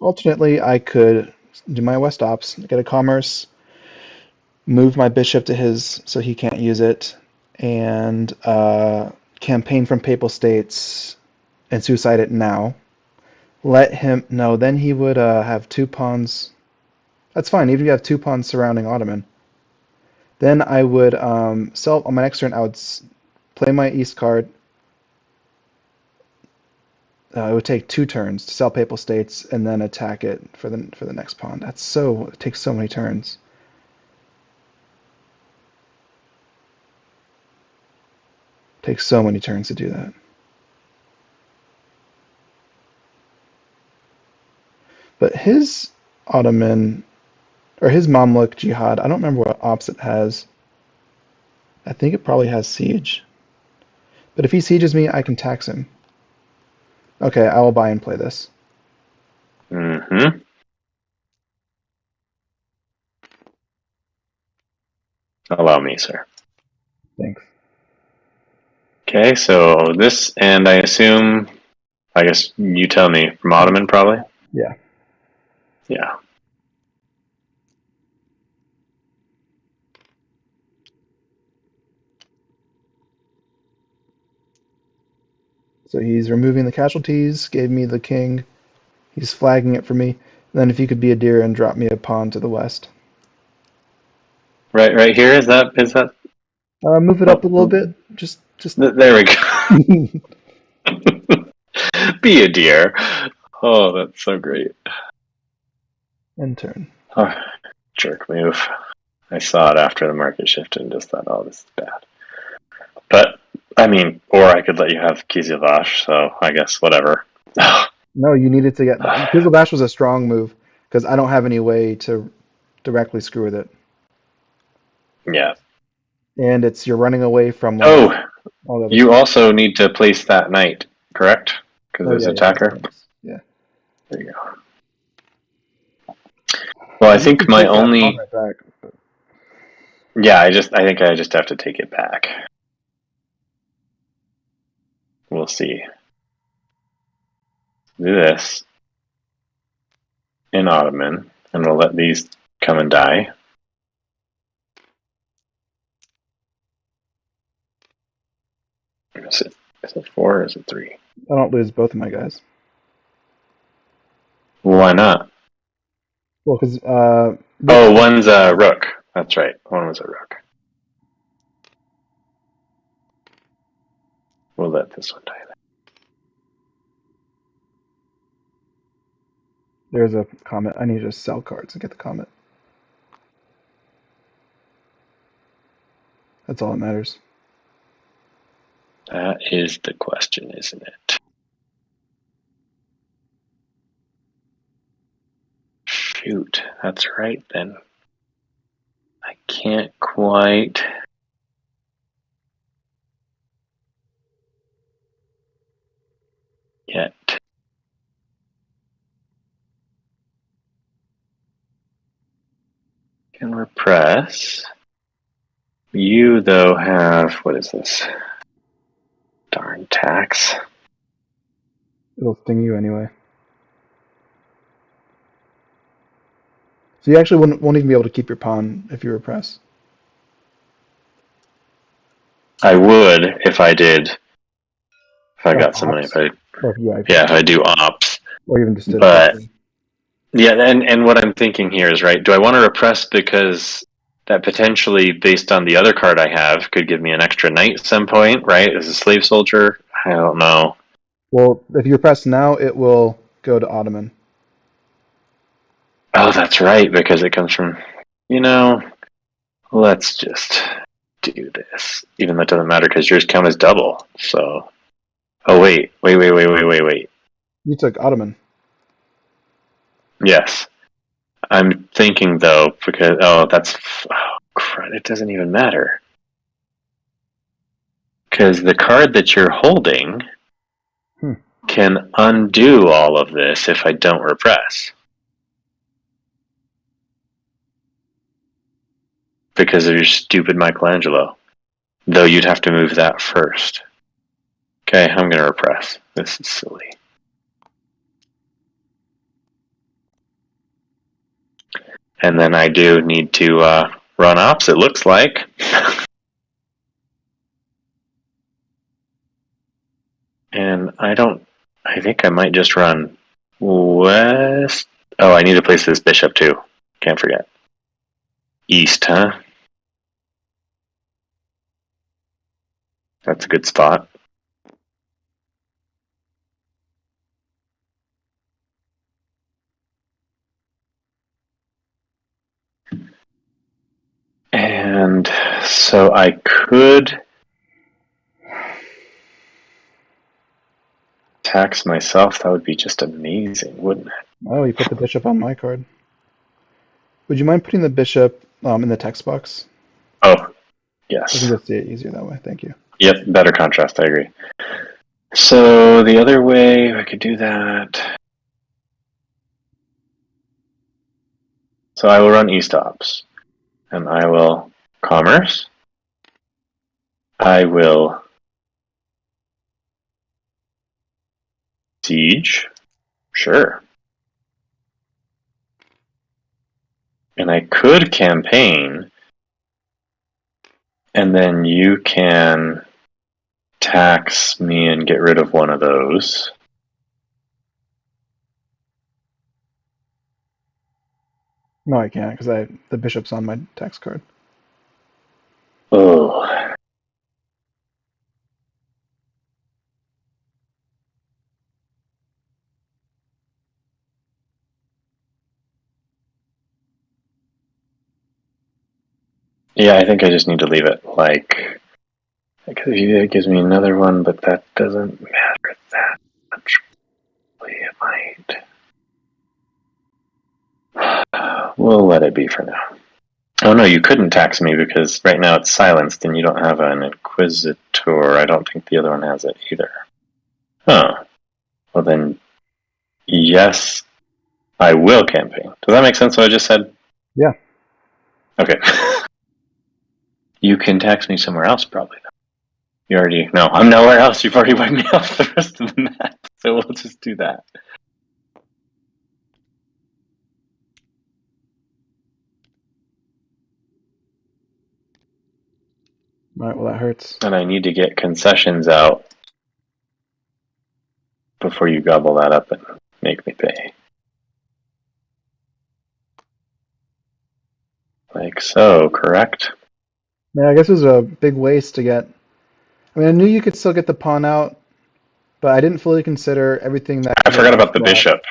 Alternately, I could do my West Ops, get a commerce, move my bishop to his so he can't use it, and campaign from Papal States and suicide it now. Let him no, then he would have 2 pawns. That's fine, even if you have 2 pawns surrounding Ottoman. Then I would sell on my next turn. I would play my East card. It would take 2 turns to sell Papal States and then attack it for the next pawn. It takes so many turns. It takes so many turns to do that. But his Ottoman or his Mamluk Jihad, I don't remember what ops it has. I think it probably has siege. But if he sieges me, I can tax him. Okay, I will buy and play this. Mm-hmm. Allow me, sir. Thanks. Okay, so this, and I guess you tell me, from Ottoman, probably? Yeah. Yeah. So he's removing the casualties, gave me the king. He's flagging it for me. Then if you could be a deer and drop me a pawn to the west. Right here. Is that? Move it up a little Oh, bit. Just. there we go. Be a deer. Oh, that's so great. End turn. Oh, jerk move. I saw it after the market shifted and just thought, oh, this is bad. But, I mean, or I could let you have Kizilvash, so I guess whatever. No, you needed to get. Kizzle Bash was a strong move because I don't have any way to directly screw with it. Yeah. And you're running away from like Oh, all the other you stuff. also need to place that knight, correct? Because Oh there's yeah, that's attacker. nice. Yeah. There you go. Well, I You think can my take that pawn only. right back. Yeah, I think I just have to take it back. We'll see. Do this in Ottoman, and we'll let these come and die. Is it 4 or is it 3? I don't lose both of my guys. Why not? Well, because Oh, rooks. one's a rook. That's right. One was a rook. We'll let this one die. There's a comment. I need to just sell cards and get the comment. That's all that matters. That is the question, isn't it? Shoot, that's right then. I can't quite yet. Can repress. You, though, have. What is this? Darn tax. It'll sting you anyway. So you actually won't even be able to keep your pawn if you repress. I would if I did. If I Oh, got some money. ops. Or yeah, if you, Yeah, if I do ops. or even just did it that But way. yeah, and what I'm thinking here is right. Do I want to repress because that potentially, based on the other card I have, could give me an extra knight at some point, right? As a slave soldier, I don't know. Well, if you repress now, it will go to Ottoman. Oh, that's right, because it comes from. You know, let's just do this, even though it doesn't matter because yours count as double. So, oh wait. You took Ottoman. Yes, I'm thinking though because oh crud, it doesn't even matter because the card that you're holding Hmm. can undo all of this if I don't repress because of your stupid Michaelango. Though you'd have to move that first. Okay, I'm gonna repress. This is silly. And then I do need to run ops. It looks like. And I think I might just run west. Oh, I need to place this bishop too. Can't forget. East, huh? That's a good spot. And so I could tax myself. That would be just amazing, wouldn't it? Oh, you put the bishop on my card. Would you mind putting the bishop in the text box? Oh, I can yes. just see it easier that way. Thank you. Yep, better contrast. I agree. So the other way I could do that. So I will run east ops. And I will commerce. I will siege. Sure. And I could campaign, and then you can tax me and get rid of one of those. No, I can't because the bishop's on my tax card. Oh. Yeah, I think I just need to leave it like, because it gives me another one, but that doesn't matter that much. It might. We'll let it be for now. Oh no, you couldn't tax me because right now it's silenced and you don't have an Inquisitor. I don't think the other one has it either. Huh. Well then, yes, I will campaign. Does that make sense what I just said? Yeah. Okay. You can tax me somewhere else probably. You already... No, I'm nowhere else. You've already wiped me off the rest of the map. So we'll just do that. All right, well, that hurts. And I need to get concessions out before you gobble that up and make me pay. Like so, correct? Yeah, I guess it was a big waste to get. I mean, I knew you could still get the pawn out, but I didn't fully consider everything that I could forgot have about the brought. bishop.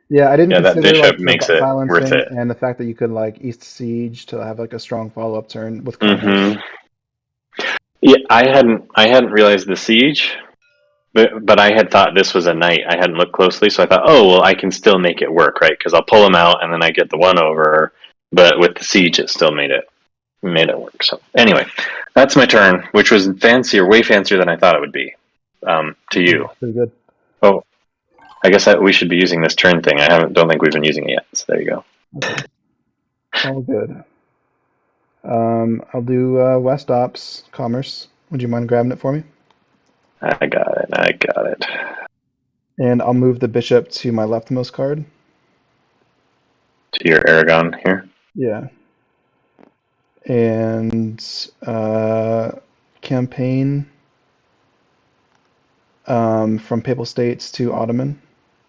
Yeah, I didn't Yeah, that consider like bishop the makes it worth silencing it. and the fact that you could like East Siege to have like a strong follow-up turn with commerce. Mm-hmm. Yeah, I hadn't realized the siege, but I had thought this was a knight. I hadn't looked closely, so I thought, oh well, I can still make it work, right? Because I'll pull him out and then I get the one over. But with the siege, it still made it work. So anyway, that's my turn, which was fancier, way fancier than I thought it would be. To you. Pretty good. Oh, I guess we should be using this turn thing. Don't think we've been using it yet. So there you go. Okay. All good. I'll do West Ops Commerce. Would you mind grabbing it for me? I got it. I got it. And I'll move the bishop to my leftmost card. To your Aragon here. Yeah. And campaign from Papal States to Ottoman,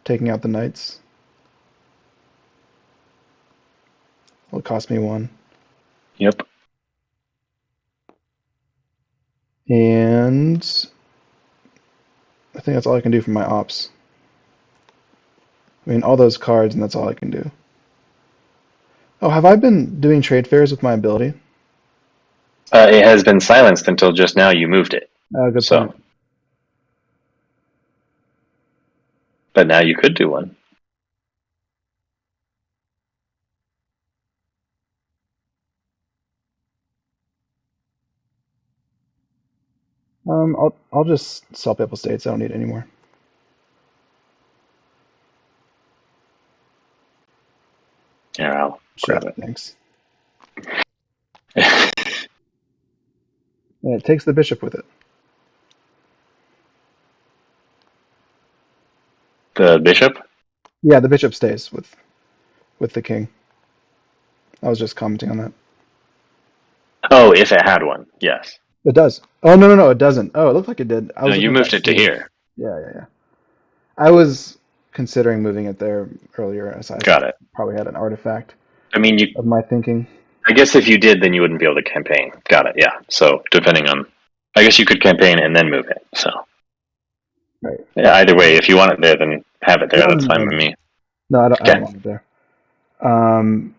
taking out the knights. Will cost me one. Yep. And I think that's all I can do for my ops. I mean, all those cards, and that's all I can do. Oh, have I been doing trade fairs with my ability? It has been silenced until just now. You moved it. Good So, point. but now you could do one. I'll just sell Papal States. I don't need it anymore. Here, I'll Sure, grab thanks. it. And it takes the bishop with it. The bishop? Yeah, the bishop stays with the king. I was just commenting on that. Oh, if it had one, yes. It does. Oh no, it doesn't. Oh, it looked like it did. I No, was you looking at moved that it to siege. here. Yeah. I was considering moving it there earlier, as I Got it. probably had an artifact I mean, you. of my thinking. I guess if you did, then you wouldn't be able to campaign. Got it. Yeah. So depending on, I guess you could campaign and then move it. So Right. yeah, either way, if you want it there, then have it there. No, That's fine with me. no, I don't Okay. want it there. And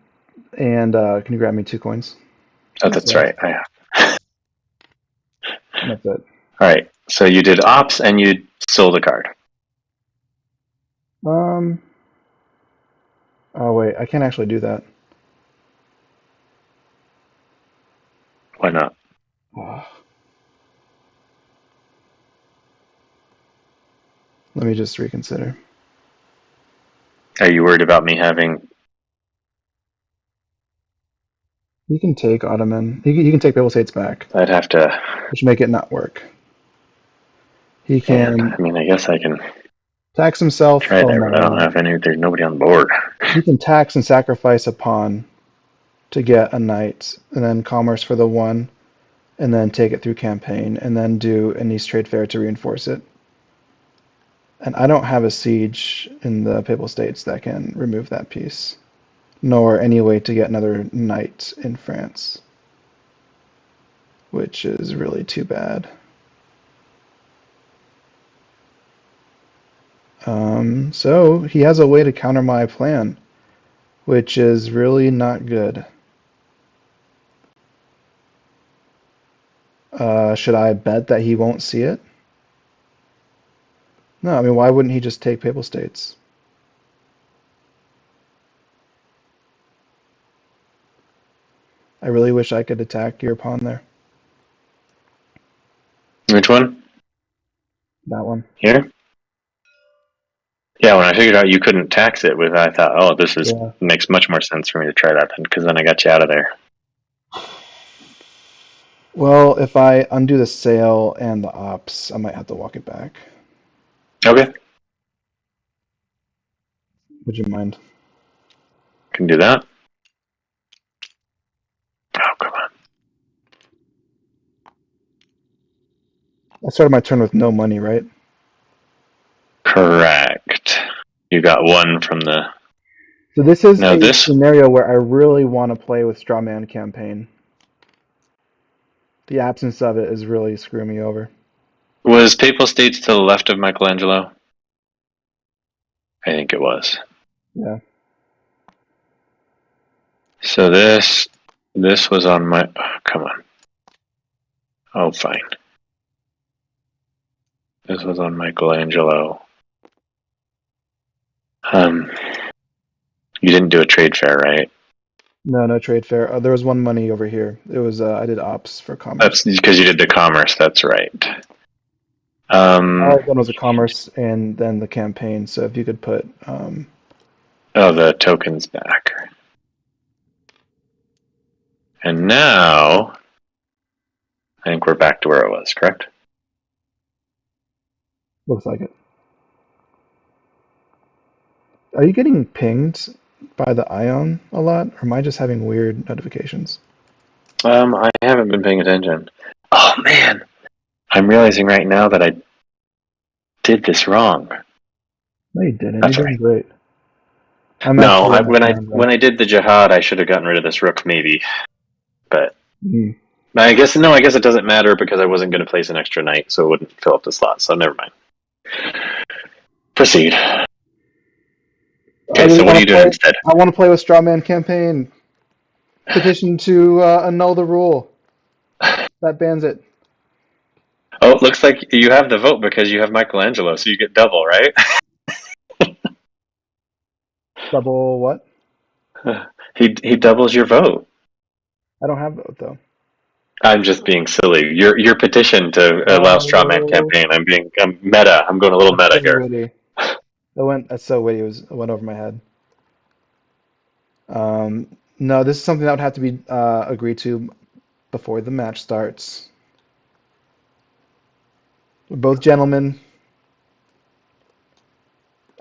can you grab me 2 coins? Oh, that's Yeah. right. I have. That's it. All right. So you did ops and you sold a card. Um. Oh wait, I can't actually do that. Why not? Let me just reconsider. Are you worried about me having? You can take Ottoman. You can take Papal States back, I'd have to. which make it not work. He Man, can I mean, I guess I can tax himself. try Oh there, but I don't no. have any. There's nobody on the board. He can tax and sacrifice a pawn to get a knight, and then commerce for the one, and then take it through campaign, and then do an East Trade Fair to reinforce it. And I don't have a siege in the Papal States that can remove that piece, nor any way to get another knight in France, which is really too bad. So he has a way to counter my plan, which is really not good. Should I bet that he won't see it? No, I mean, why wouldn't he just take Papal States? I really wish I could attack your pawn there. Which one? That one. Here? Yeah, when I figured out you couldn't tax it with, I thought, oh, this is Yeah. makes much more sense for me to try that then, because then I got you out of there. Well, if I undo the sale and the ops, I might have to walk it back. Okay, Would you mind? can do that. Oh, come on. I started my turn with no money, right? Correct. You got one from the. So this is No, a this scenario where I really want to play with Strawman Campaign. The absence of it is really screwing me over. was Papal States to the left of Michaelango. I think it was. Yeah. So this was on my. Oh, come on. Oh, fine. This was on Michelangelo. Um, you didn't do a trade fair, right? No, no trade fair. There was one money over here. It was I did ops for That's commerce. because you did the commerce. That's right. All Um, I've done was a commerce and then the campaign. So if you could put oh, the tokens back. And now, I think we're back to where it was, correct? looks like it. Are you getting pinged by the ion a lot, or am I just having weird notifications? I haven't been paying attention. Oh, man. I'm realizing right now that I did this wrong. No, you didn't. You're That's doing right. great. I'm No, actually on a turn when though. I did the jihad, I should have gotten rid of this rook, maybe. But Mm. I guess no. I guess it doesn't matter because I wasn't going to place an extra knight, so it wouldn't fill up the slot. So never mind. Proceed. I Okay, really so what are want you to doing play. instead? I want to play with Strawman Campaign. Petition to annul the rule that bans it. Oh, it looks like you have the vote because you have Michelangelo, so you get double, right? Double what? He doubles your vote. I don't have vote though. I'm just being silly. Your petition to allow strawman Oh, campaign. I'm meta. I'm going a little that's meta so here. witty. That's so witty. It went over my head. No, this is something that would have to be agreed to before the match starts. We're both gentlemen.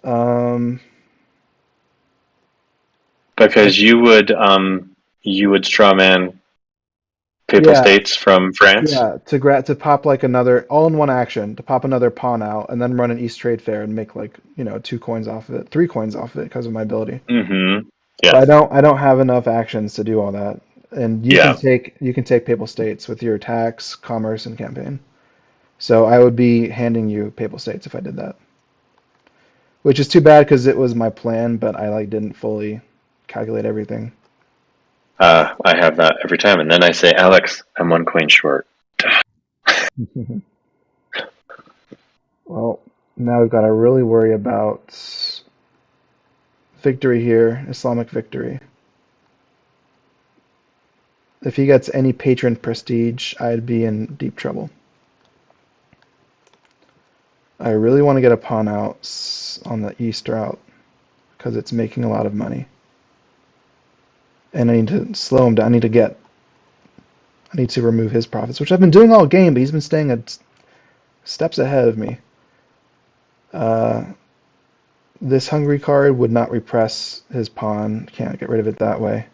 Um, I, Because you would strawman Papal yeah, States from France. yeah. To pop like another all in one action to pop another pawn out and then run an East Trade Fair and make like 2 coins off of it, 3 coins off of it because of my ability. Mm-hmm. But Yeah. I don't have enough actions to do all that. And Yeah. you can take Papal States with your tax, commerce, and campaign. So I would be handing you Papal States if I did that. Which is too bad because it was my plan, but I like didn't fully calculate everything. I have that every time, and then I say, Alex, I'm 1 coin short. Well, now we've got to really worry about victory here, Islamic victory. If he gets any patron prestige, I'd be in deep trouble. I really want to get a pawn out on the east route because it's making a lot of money. And I need to slow him down. I need to remove his profits, which I've been doing all game, but he's been staying at steps ahead of me. Uh, this hungry card would not repress his pawn. Can't get rid of it that way.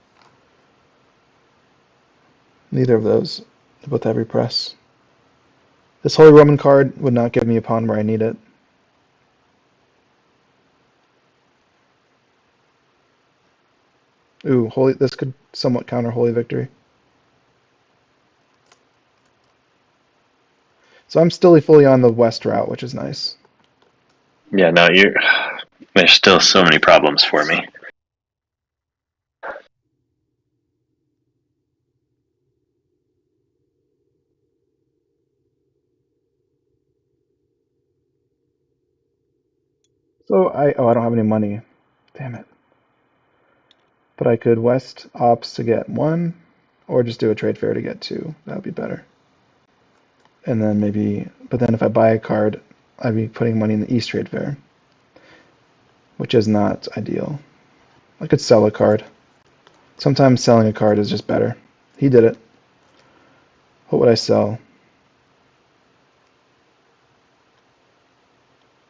Neither of those. with every press. This Holy Roman card would not give me a pawn where I need it. Ooh, holy! This could somewhat counter Holy Victory. So I'm still fully on the west route, which is nice. Yeah, no, you. There's still so many problems for me. So I don't have any money. Damn it. But I could west ops to get 1, or just do a trade fair to get 2. That would be better. And then maybe, but then if I buy a card, I'd be putting money in the east trade fair, which is not ideal. I could sell a card. Sometimes selling a card is just better. He did it. What would I sell?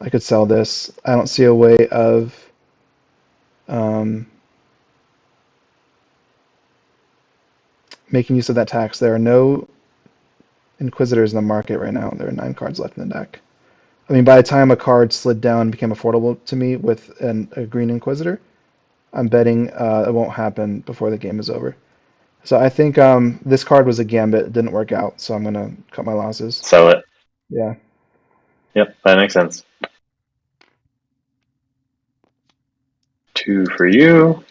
I could sell this. I don't see a way of um, making use of that tax. There are no Inquisitors in the market right now. There are 9 cards left in the deck. I mean, by the time a card slid down and became affordable to me with a green Inquisitor, I'm betting it won't happen before the game is over. So I think this card was a gambit. It didn't work out, so I'm going to cut my losses. Sell it. Yeah. Yep, that makes sense. 2 for you.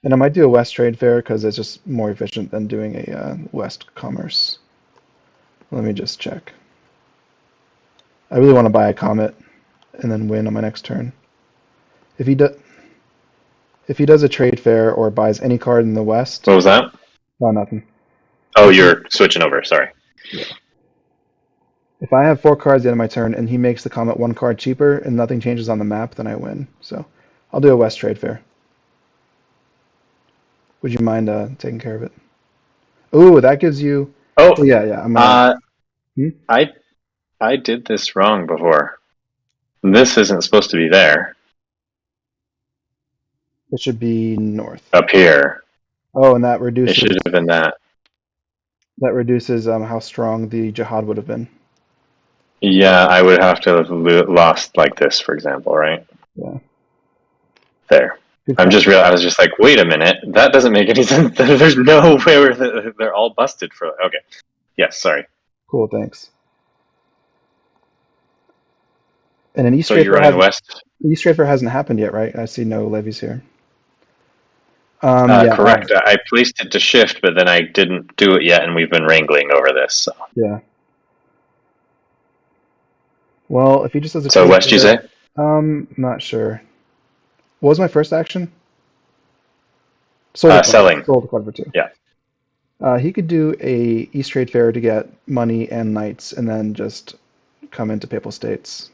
And I might do a West trade fair because it's just more efficient than doing a West commerce. Let me just check. I really want to buy a Comet and then win on my next turn. If he does a trade fair or buys any card in the West, What was that? oh, nothing. Oh, If he, you're switching over. Sorry. yeah. If I have 4 cards at the end of my turn and he makes the Comet 1 card cheaper and nothing changes on the map, then I win. So I'll do a West trade fair. Would you mind taking care of it? Ooh, that gives you. Oh, Well, yeah. I'm gonna. Hmm? I did this wrong before. This isn't supposed to be there. It should be north. Up here. Oh, and that It reduces should have been that. how strong the jihad would have been. Yeah, I would have to have lost like this, for example, right? Yeah. There. Good I'm catch. just real. I was just like, wait a minute, that doesn't make any sense. There's no way where they're all busted for. Okay. Yes, sorry. Cool. Thanks. And an East So trade you're fair running hasn't. west. The East trade fair hasn't happened yet, right? I see no levies here. Yeah. All right. Correct. I placed it to shift, but then I didn't do it yet, and we've been wrangling over this. So, Yeah. Well, if he just does a so trade west, you fair, say? not sure. What was my first action? Sold a card. Selling. Sold a card for 2. Yeah. He could do a East trade fair to get money and knights, and then just come into Papal States.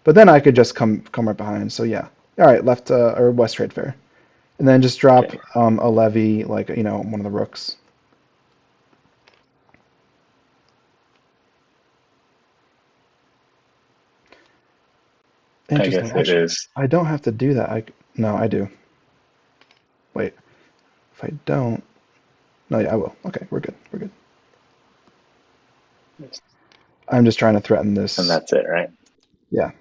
But then I could just come right behind. So yeah. All right, left or West trade fair, and then just drop Okay. a levy like one of the rooks. I Interesting. guess it Actually, is. I don't have to do that. No, I do. Wait, if I don't, no, yeah, I will. Okay, we're good. We're good. I'm just trying to threaten And this. that's it, right? Yeah.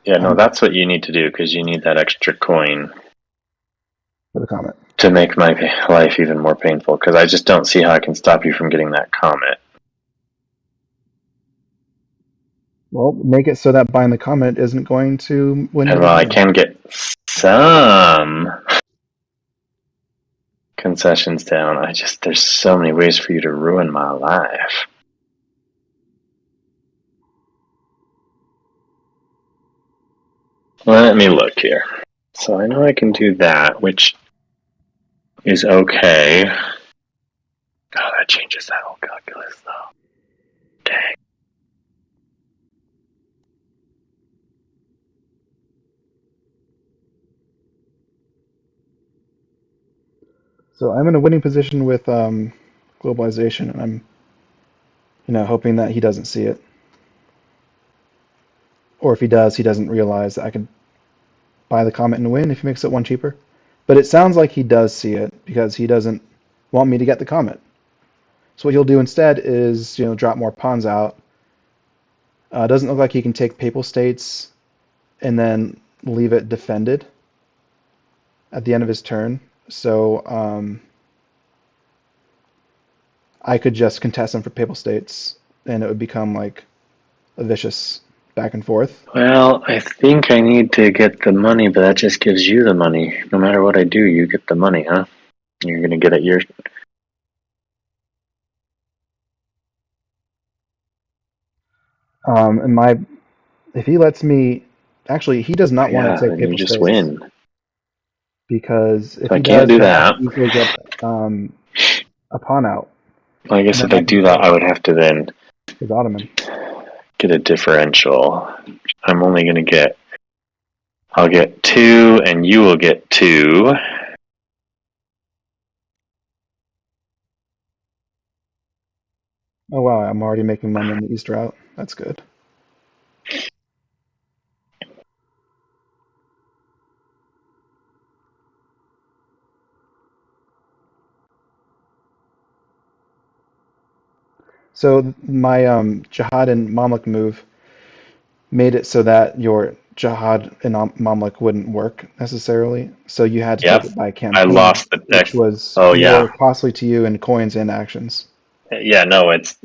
Yeah, no, I'm that's what you need to do because you need that extra coin for the comment. to make my life even more painful because I just don't see how I can stop you from getting that comet. Well, make it so that buying the comment isn't going to win me And the while I game. can get some concessions down, there's so many ways for you to ruin my life. Let me look here. So I know I can do that, which is okay. Oh, that changes that whole calculus, though. Dang. So I'm in a winning position with globalization, and I'm hoping that he doesn't see it. Or if he does, he doesn't realize that I could buy the comet and win if he makes it 1 cheaper. But it sounds like he does see it because he doesn't want me to get the comet. So what he'll do instead is, drop more pawns out. Doesn't look like he can take Papal States and then leave it defended at the end of his turn. So I could just contest him for Papal States, and it would become like a vicious back and forth. Well, I think I need to get the money, but that just gives you the money. No matter what I do, you get the money, huh? You're gonna get it yours. And if he lets me, actually, he does not want Yeah, to take then you Papal just States win. because if So I he can't does, do then I that. can easily get a pawn out, Well, I and guess then if I I can do that, kill I would have to then his Ottoman. get a differential. I'm only gonna get. I'll get 2, and you will get 2. Oh wow, I'm already making money on the East route. That's good. So my Jihad and Mamluk move made it so that your Jihad and Mamluk wouldn't work necessarily. So you had to take Yep. it by I campaign, lost the which deck. was Oh more yeah, costly to you in coins and actions. yeah. No, it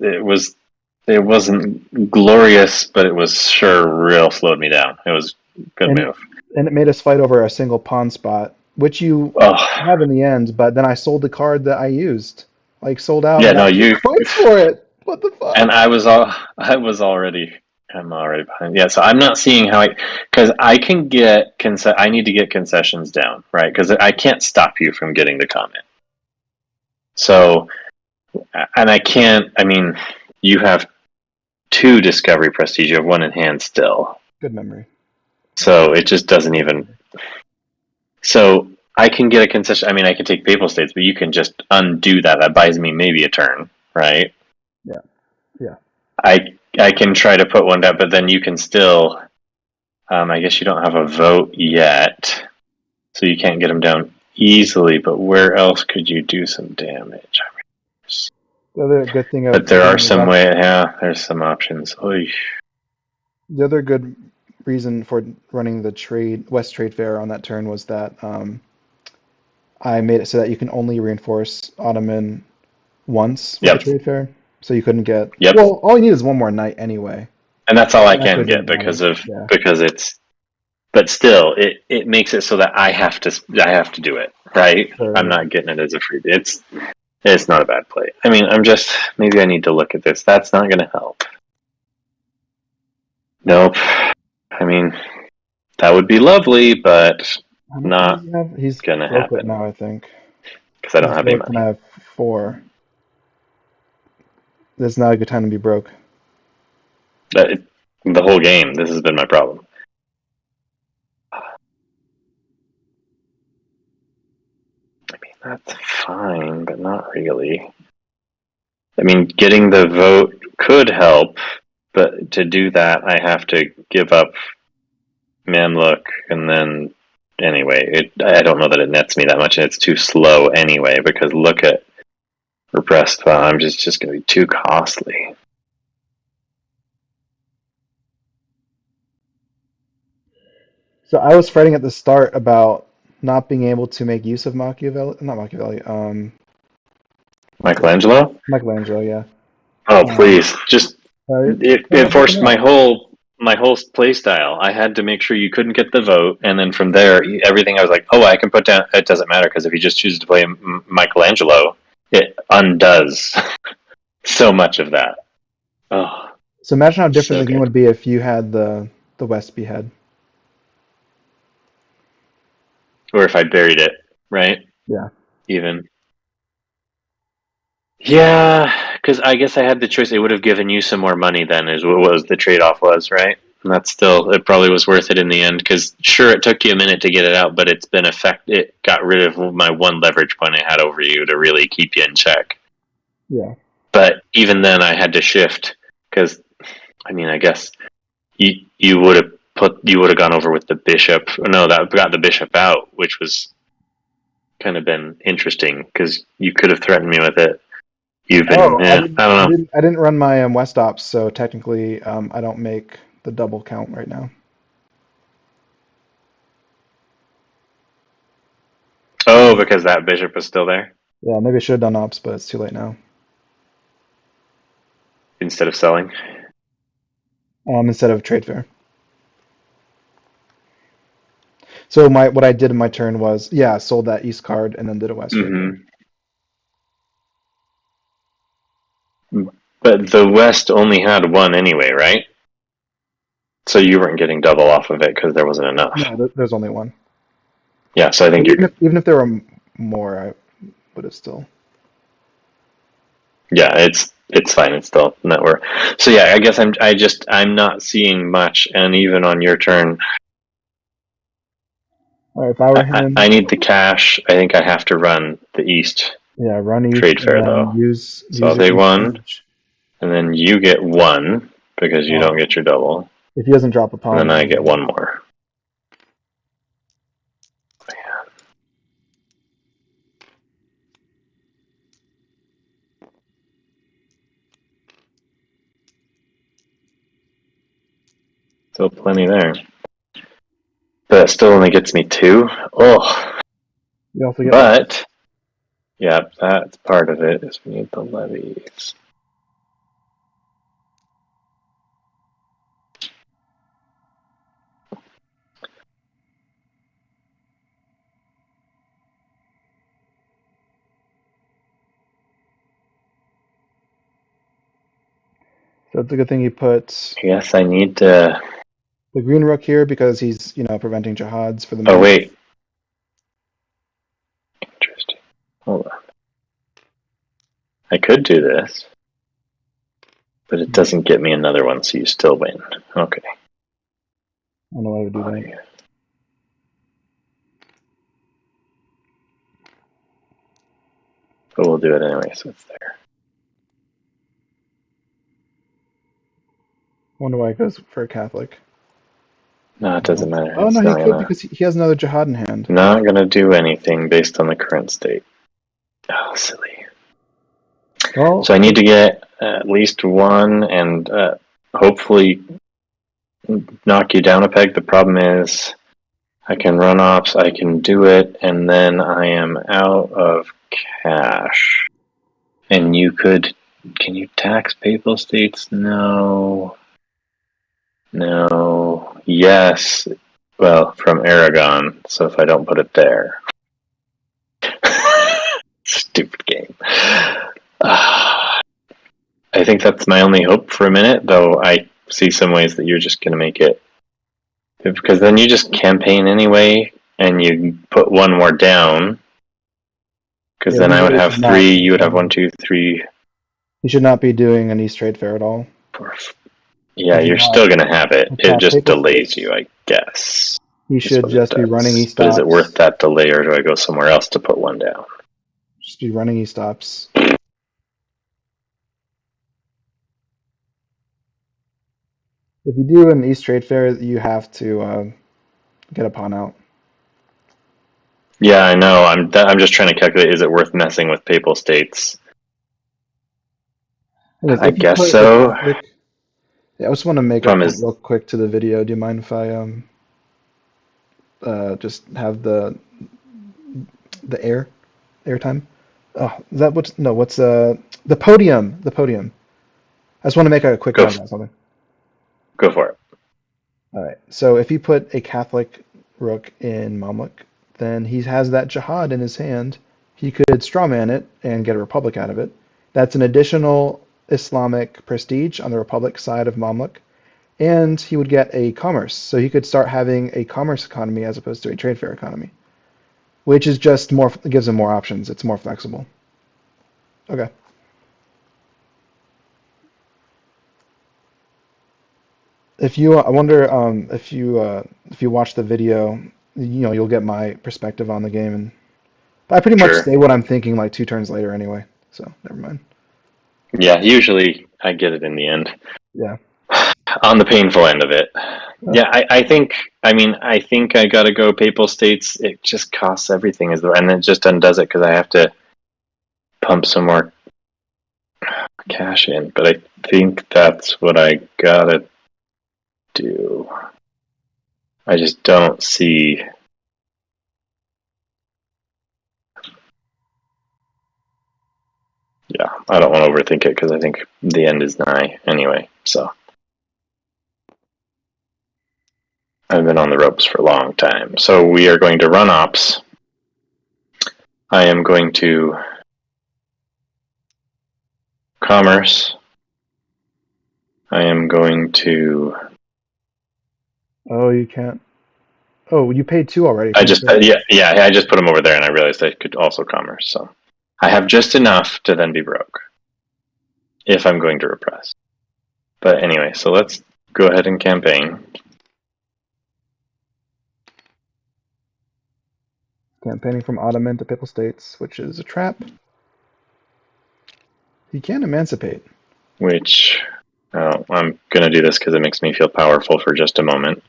wasn't glorious, but it was sure real slowed me down. It was a good And move. and it made us fight over a single pawn spot, which you Oh have in the end, but then I sold the card that I used. Like sold out yeah, and no, got 2 you points for it. What the and fuck? I'm already behind. Yeah, so I'm not seeing how because I can get I need to get concessions down, right? Because I can't stop you from getting the comment. So and I can't. I mean, you have 2 discovery prestige. You have 1 in hand still. Good memory. So it just doesn't Good even. memory. So I can get a concession. I mean, I can take Papal States, but you can just undo that. That buys me maybe a turn, right? Yeah. Yeah. I can try to put one down, but then you can still. I guess you don't have a vote yet, so you can't get them down easily. But where else could you do some damage? The other good thing But of there are doing some that, way. Yeah, there's some options. Oy. the other good reason for running the West Trade Fair on that turn was that I made it so that you can only reinforce Ottoman once with the Yep, trade fair. So you couldn't get, yep. well, all you need is one more knight anyway. And that's all I It actually can didn't get matter. Yeah. because it's. But still, it makes it so that I have to do it, right? Sure, I'm yeah. not getting it as a freebie. It's not a bad play. I mean, maybe I need to look at this. That's not going to help. Nope. I mean, that would be lovely, but How much money not does he have? He's going to broke right happen now, I think. because I don't He's have any broke and I money. have 4. This is not a good time to be broke. The whole game, this has been my problem. I mean, that's fine, but not really. I mean, getting the vote could help, but to do that, I have to give up Mamluk, and then anyway, I don't know that it nets me that much, and it's too slow anyway. Because look at repressed. Well, I'm just going to be too costly. So I was fretting at the start about not being able to make use of Machiavelli, not Machiavelli, Michaelango. Michaelango, yeah. Oh Um, please, just Turn it out working forced out. my whole play style. I had to make sure you couldn't get the vote, and then from there, everything I was like, oh, I can put down. It doesn't matter because if you just choose to play Michaelangelo, it undoes so much of that. Oh, So imagine how different so the game good. would be if you had the West behead. Or if I buried it, right? Yeah. Even. Yeah, because I guess I had the choice. It would have given you some more money then, is what was the trade off was, right? And that's still, it probably was worth it in the end. Because sure, it took you a minute to get it out, but it's been it got rid of my one leverage point I had over you to really keep you in check. Yeah. But even then, I had to shift because, I mean, I guess you would have gone over with the bishop. No, that got the bishop out, which was kind of been interesting because you could have threatened me with it. You've been, Oh, I yeah, didn't. I I don't know. didn't. I didn't run my West ops, so technically, I don't make the double count right now. Oh, because that bishop was still there Yeah, maybe I should have done ops, but it's too late now. instead of selling. Instead of trade fair. So my what I did in my turn was, yeah, sold that East card and then did a West trade fair. Hmm. But the West only had one anyway, right? So you weren't getting double off of it because there wasn't enough. No, there's only one. Yeah, so I But think you're good. even if there were more, I would have still. Yeah, it's fine. It's still network. So yeah, I guess I'm not seeing much, and even on your turn, All right, if I were I him, need the cash. I think I have to run the East yeah, run East trade and fair then though. So use I'll your take one, prestige. and then you get one because you don't Um, get your double, if he doesn't drop a and pawn, then then I you get win. one more. Still plenty there, but it still only gets me two. Oh, You also get left. but yeah, that's part of it. Is we need the levies. So it's a good thing he put I guess I need to. the green rook here because he's, preventing jihads for the Oh moment. wait, interesting. Hold on. I could do this, but it doesn't get me another one, so you still win. Okay. I don't know why I would do that. But we'll do it anyway, so it's there. I wonder why he goes for a Catholic. No, it doesn't matter. Oh no, It's he not could gonna because he has another jihad in hand. not gonna do anything based on the current state. Oh, silly. Well, So I need to get at least one and hopefully knock you down a peg. The problem is I can run ops, I can do it, and then I am out of cash. And you could. Can you tax papal states? No. No. Yes. Well, from Aragon, so if I don't put it there. Stupid game. I think that's my only hope for a minute, though I see some ways that you're just going to make it. Because then you just campaign anyway, and you put one more down. Because yeah, then he I would really have should not three, be you would have one, doing. two, three, He should not be doing an East trade fair at all. four. If Yeah, you you're want still going to have it. to It tap just papal delays states, you, I guess. he Is should what it just be running does. East But is it worth stops. that delay, or do I go somewhere else to put one down? Just be running East stops. If you do an East trade fair, you have to get a pawn out. Yeah, I know. I'm just trying to calculate. Is it worth messing with papal states? I guess I if you guess put a so. Catholic, yeah, I just want to make a Problem point is, real quick to the video. Do you mind if I just have the air time? Oh, is that what's no? What's the podium? The podium. I just want to make a quick go comment on something. go for it. All right. So if you put a Catholic rook in Mamluk, then he has that jihad in his hand. He could strawman it and get a republic out of it. That's an additional Islamic prestige on the republic side of Mamluk, and he would get a commerce. So he could start having a commerce economy as opposed to a trade fair economy, which is just more gives him more options. It's more flexible. Okay. I wonder if you watch the video, you'll get my perspective on the game, and but I pretty much Sure. say what I'm thinking like two turns later anyway. So never mind. Yeah, usually I get it in the end. Yeah. On the painful end of it. Uh, Yeah, I think. I mean, I think I got to go papal states. It just costs everything, and it just undoes it because I have to pump some more cash in, but I think that's what I gotta do. I just don't see. Yeah, I don't want to overthink it because I think the end is nigh anyway. So I've been on the ropes for a long time. So we are going to run ops. I am going to commerce. I am going to. Oh, you can't. Oh, you paid 2 already. I Thanks just for. yeah. I just put them over there, and I realized I could also commerce. So I have just enough to then be broke if I'm going to repress. But anyway, so let's go ahead and campaign. Campaigning from Ottoman to Papal States, which is a trap. You can emancipate. Which I'm going to do this because it makes me feel powerful for just a moment.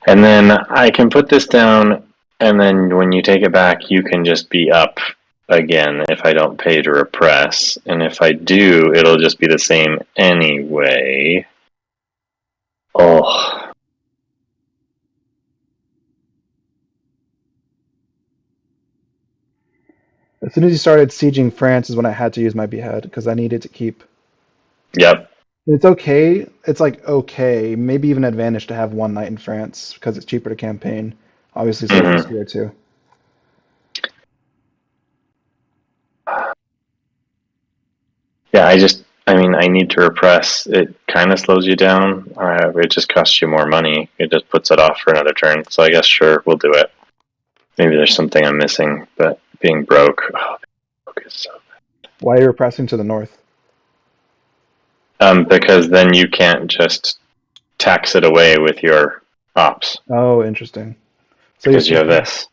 And then I can put this down, and then when you take it back, you can just be up again if I don't pay to repress. And if I do, it'll just be the same anyway. Oh. As soon as you started sieging France is when I had to use my behead because I needed to keep. Yep. It's okay. It's like okay, maybe even advantage to have 1 knight in France because it's cheaper to campaign. Obviously, it's a little Mm-hmm. riskier too. Yeah, I need to repress. It kind of slows you down. It just costs you more money. It just puts it off for another turn. So I guess, sure, we'll do it. Maybe there's something I'm missing, but being broke, is so. Why are you repressing to the north? Because then you can't just tax it away with your ops, Oh, interesting. So you're because you have thinking. this.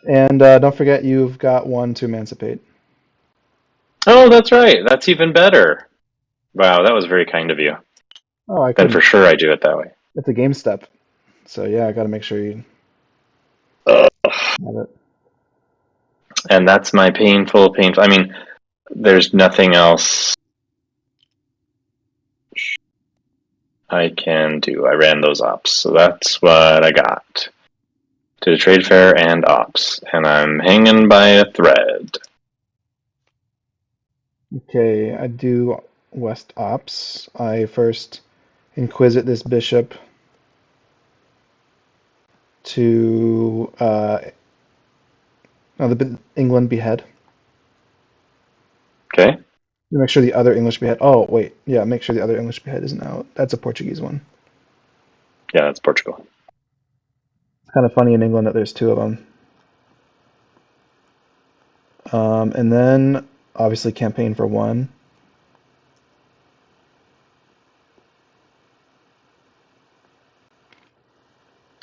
And don't forget, you've got 1 to emancipate. Oh, that's right. That's even better. Wow, that was very kind of you. Oh, I Then for couldn't. sure I do it that way. It's a game step. So yeah, I got to make sure you Ugh. have it. And that's my painful. I mean, there's nothing else I can do. I ran those ops, so that's what I got. To the trade fair and ops, and I'm hanging by a thread. Okay, I do West Ops. I first inquisit this bishop to England behead. Okay? Make sure the other English behead. Oh wait, yeah, make sure the other English behead isn't out. That's a Portuguese one. Yeah, that's Portugal. It's kind of funny in England that there's 2 of them. And then obviously campaign for 1.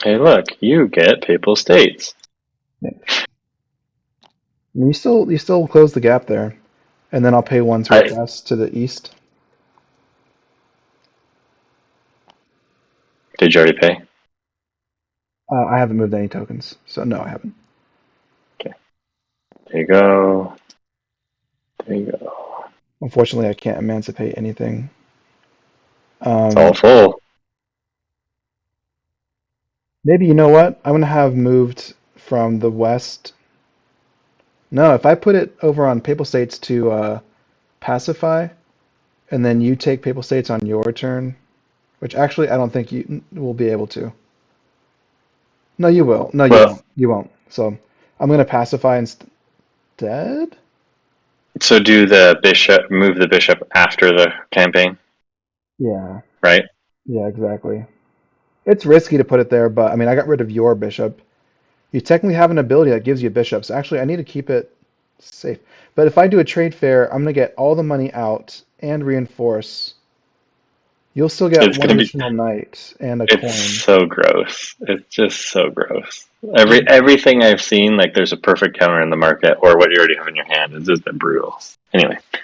Hey, look, you get Papal States. Yeah. You still close the gap there, and then I'll pay 1 to I repress to the east. Did you already pay? I haven't moved any tokens, so no, I haven't. Okay. There you go. There you go. Unfortunately, I can't emancipate anything. It's all Um, full. maybe you know what? I'm gonna have moved from the west. No, if I put it over on Papal States to pacify, and then you take Papal States on your turn, which actually I don't think you will be able to. No, you will. No, you Well, won't. You won't. So I'm gonna pacify instead. so move the bishop after the campaign, Yeah. right? Yeah, exactly. It's risky to put it there, but I mean, I got rid of your bishop. You technically have an ability that gives you bishops. Actually, I need to keep it safe. But if I do a trade fair, I'm gonna get all the money out and reinforce. You'll still get It's 1 gonna be. additional knight and a It's coin. so gross. It's just so gross. Everything I've seen, like there's a perfect counter in the market, or what you already have in your hand. It's just been brutal. Anyway, I'm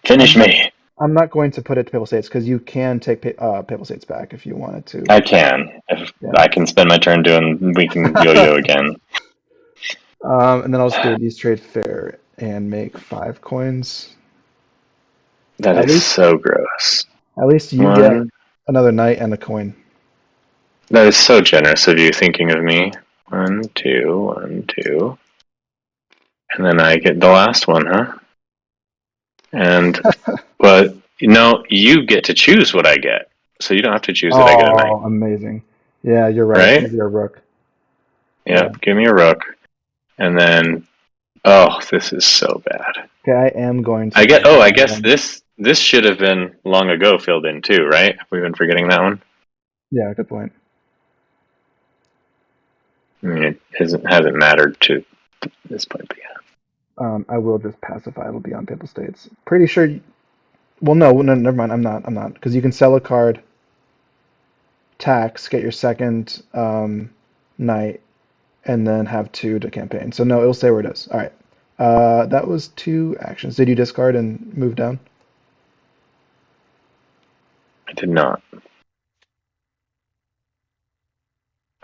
finish not. me. I'm not going to put it to Papal States because you can take Papal States back if you wanted to. I can. If Yeah. I can spend my turn doing, we can yo-yo again. And then I'll just do an East Trade Fair and make 5 coins. That At is least, so gross. at least you get One. another knight and a coin. That is so generous of you thinking of me. 1, 2, 1, 2. And then I get the last one, huh? And, but, you get to choose what I get. So you don't have to choose it, I get a knight. Oh, amazing. Yeah, you're right. Right? Give me a rook. Yeah. Yep, give me a rook. And then, oh, this is so bad. Okay, I am going to I get, go oh, I all guess in. this should have been long ago filled in too, right? Have we been forgetting that one? Yeah, good point. I mean, it hasn't mattered to this point, but yeah. I will just pacify. It'll be on Papal States. Pretty sure. Well, no, no, never mind. I'm not. I'm not. Because you can sell a card, tax, get your second knight, and then have two to campaign. So no, it'll stay where it is. All right. That was two actions. Did you discard and move down? I did not.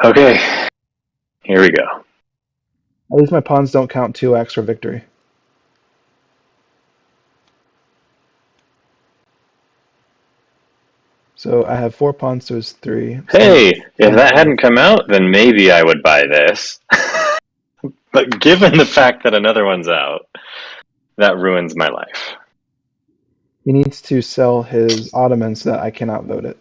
Okay, here we go. At least my pawns don't count 2x for victory. So I have four pawns to his three. Still Hey, if one that pawn. hadn't come out, then maybe I would buy this. But given the fact that another one's out, that ruins my life. He needs to sell his Ottoman so that I can outvote it.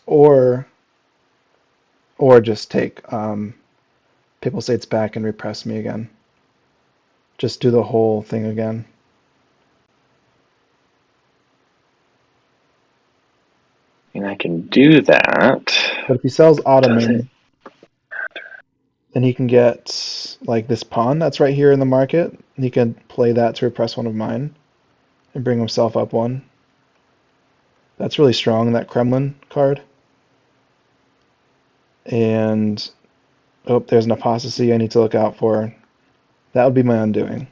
Or just take Papal States back and repress me again. Just do the whole thing again. And I can do that. But if he sells Does it? Ottoman, then he can get like this pawn that's right here in the market. He can play that to repress one of mine and bring himself up one. That's really strong, that Kremlin card. And oh, there's an apostasy I need to look out for. That would be my undoing.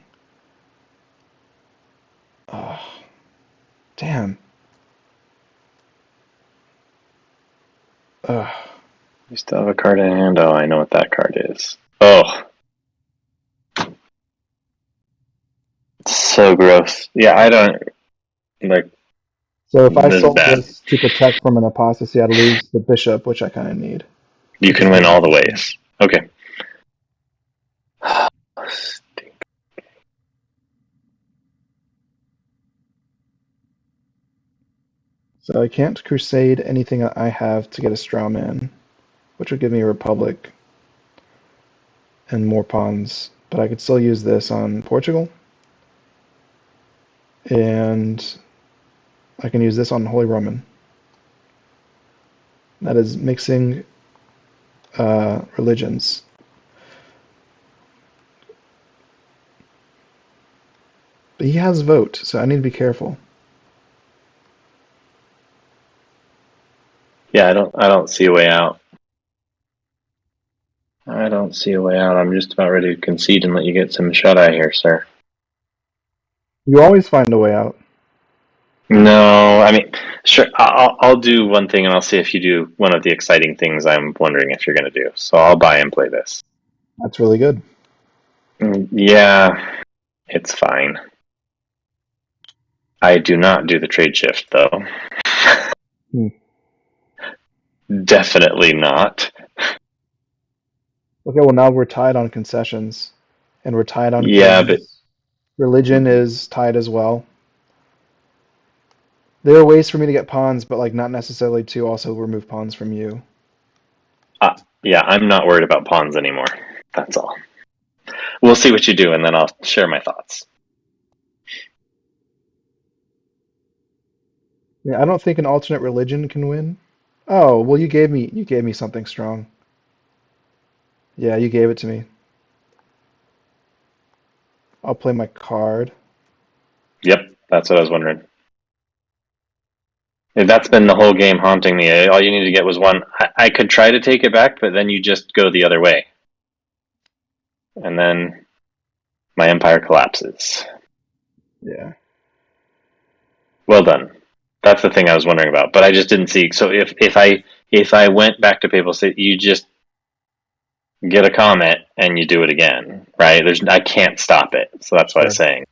Oh, damn. Ugh. You still have a card in hand? Oh, I know what that card is. Oh, so gross. Yeah, I don't like. So if I This is sold bad. this to protect from an apostasy, I'd lose the bishop, which I kind of need, You which is can why win I'm all the pushing it. ways. Okay. So I can't crusade anything I have to get a straw man, which would give me a republic and more pawns. But I could still use this on Portugal, and I can use this on Holy Roman. That is mixing religions. But he has vote, so I need to be careful. Yeah, I don't see a way out. I don't see a way out. I'm just about ready to concede and let you get some shut eye here, sir. You always find a way out. No, I mean, sure. I'll do one thing, and I'll see if you do one of the exciting things I'm wondering if you're going to do. So I'll buy and play this. That's really good. Yeah, it's fine. I do not do the trade shift, though. Hmm. Definitely not. Okay, well now we're tied on concessions, and we're tied on Yeah, but kings. Religion is tied as well. There are ways for me to get pawns, but like not necessarily to also remove pawns from you. yeah, I'm not worried about pawns anymore. That's all. We'll see what you do, and then I'll share my thoughts. Yeah, I don't think an alternate religion can win. Oh, well you gave me something strong. Yeah, you gave it to me. I'll play my card. Yep, that's what I was wondering. That's been the whole game haunting me. All you need to get was one. I could try to take it back, but then you just go the other way. And then my empire collapses. Yeah. Well done. That's the thing I was wondering about, but I just didn't see. So if I went back to Papal State, you just get a comet, and you do it again, right? I can't stop it, so that's what I was Sure. saying.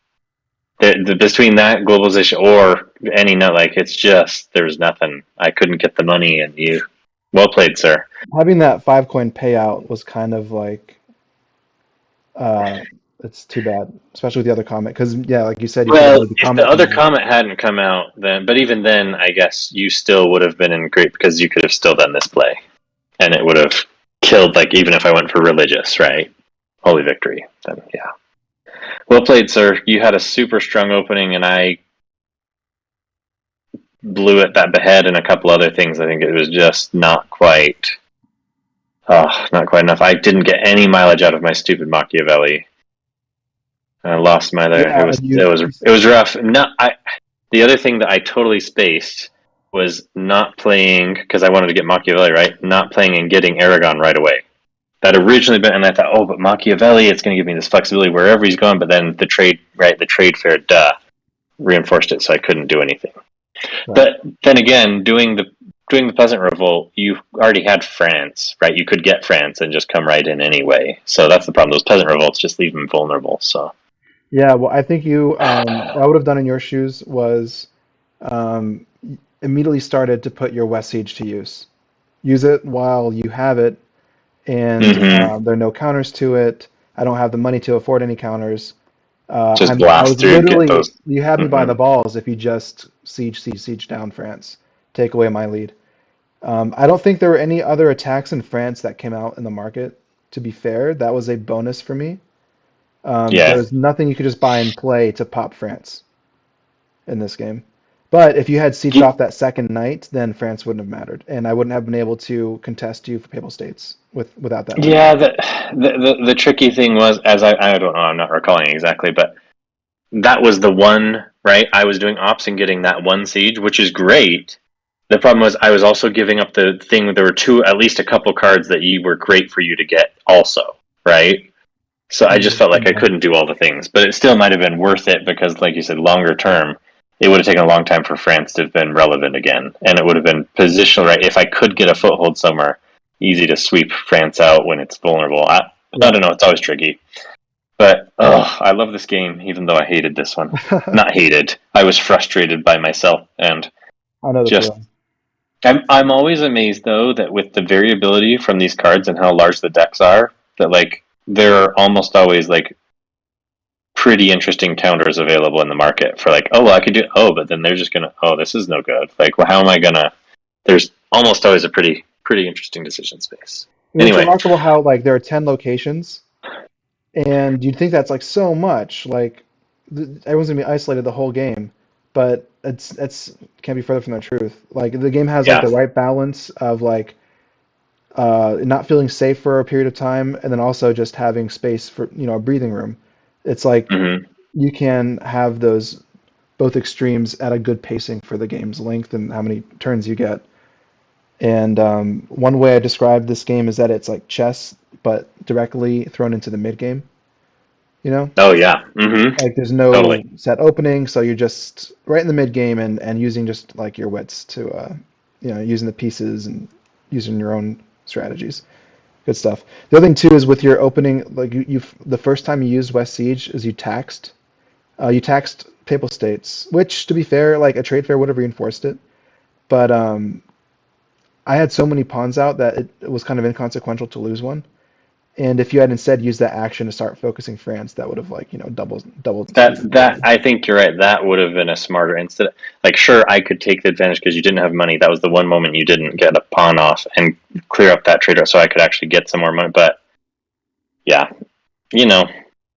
Between that globalization or any nut, like it's just there's nothing. I couldn't get the money, and you, well played, sir. Having that 5 coin payout was kind of like, uh, it's too bad, especially with the other comment. Because yeah, like you said, you could have Well, made the if the comment other payment. comet hadn't come out, then but even then, I guess you still would have been in great because you could have still done this play, and it would have killed. Like even if I went for religious, right? Holy victory. Then yeah. Well played, sir. You had a super strong opening, and I blew it that behead and a couple other things. I think it was just not quite. Oh, not quite enough. I didn't get any mileage out of my stupid Machiavelli. I lost my there. Yeah, It was and it was it was rough. Not I. The other thing that I totally spaced was not playing because I wanted to get Machiavelli right. Not playing and getting Aragon right away. That originally been, and I thought, oh, but Machiavelli, it's going to give me this flexibility wherever he's going. But then the trade, right, the trade fair, reinforced it, so I couldn't do anything. right. But then again, doing the Peasant Revolt, you already had France, right? You could get France and just come right in anyway. So that's the problem. Those Peasant Revolts just leave them vulnerable. So Yeah, well, I think what I would have done in your shoes was um, immediately started to put your West Siege to use. Use it while you have it, and mm-hmm. there are no counters to it. I don't have the money to afford any counters. Just I was blast through, get literally, those. you had me by Mm-hmm. the balls if you just siege down France, take away my lead. I don't think there were any other attacks in France that came out in the market. To be fair, that was a bonus for me. There Yeah, was nothing you could just buy and play to pop France in this game. But if you had sieged off that second night, then France wouldn't have mattered, and I wouldn't have been able to contest you for Papal States without that money. yeah. The tricky thing was, as I don't know, I'm not recalling exactly, but that was the one, right? I was doing ops and getting that one siege, which is great. The problem was I was also giving up the thing. There were at least a couple cards that you were great for you to get, also, right? So I just felt like I Yeah. couldn't do all the things, but it still might have been worth it because, like you said, longer term, it would have taken a long time for France to have been relevant again, and it would have been positional, right? If I could get a foothold somewhere, easy to sweep France out when it's vulnerable. I Yeah. don't know. It's always tricky. But I love this game, even though I hated this one. Not hated. I was frustrated by myself, and I know the just feeling. I'm always amazed though that with the variability from these cards and how large the decks are, that like there are almost always like pretty interesting counters available in the market for like, oh well, I could do but then they're just gonna, oh, this is no good. Like, well, how am I gonna? There's almost always a pretty interesting decision space. I mean, it's Anyway, remarkable how like there are 10 locations, and you'd think that's like so much. Like everyone's gonna be isolated the whole game, but it's can't be further from the truth. Like the game has like yeah. the right balance of like not feeling safe for a period of time, and then also just having space for a breathing room. It's like Hmm. you can have those both extremes at a good pacing for the game's length and how many turns you get. And one way I describe this game is that it's like chess, but directly thrown into the mid game. You know, Oh yeah. Hmm. like there's Totally. no set opening, so you're just right in the mid game and using just like your wits to, using the pieces and using your own strategies. Good stuff. The other thing too is with your opening, like you the first time you used West Siege is you taxed Papal States, which to be fair, like a trade fair would have reinforced it. But I had so many pawns out that it was kind of inconsequential to lose one. And if you had instead used that action to start focusing France, that would have like doubled That your that lead. I think you're right. That would have been a smarter instead. Like, sure, I could take the advantage because you didn't have money. That was the one moment you didn't get a pawn off and clear up that trade, so I could actually get some more money. But yeah, you know,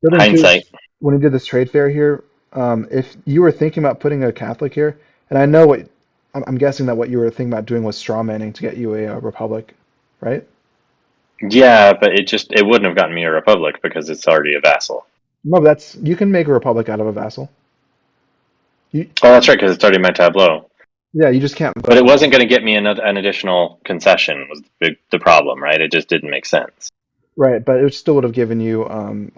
The other thing too hindsight. is when you did this trade fair here, if you were thinking about putting a Catholic here, and I know what I'm guessing that what you were thinking about doing was straw manning to get you a Republic, right? Yeah, but it wouldn't have gotten me a republic because it's already a vassal. No, that's you can make a Republic out of a vassal. You, Oh, that's right, because it's already my tableau. yeah, you just can't But vote it on it. wasn't going to get me an additional concession. Was the problem, right? It just didn't make sense. Right, but it still would have given you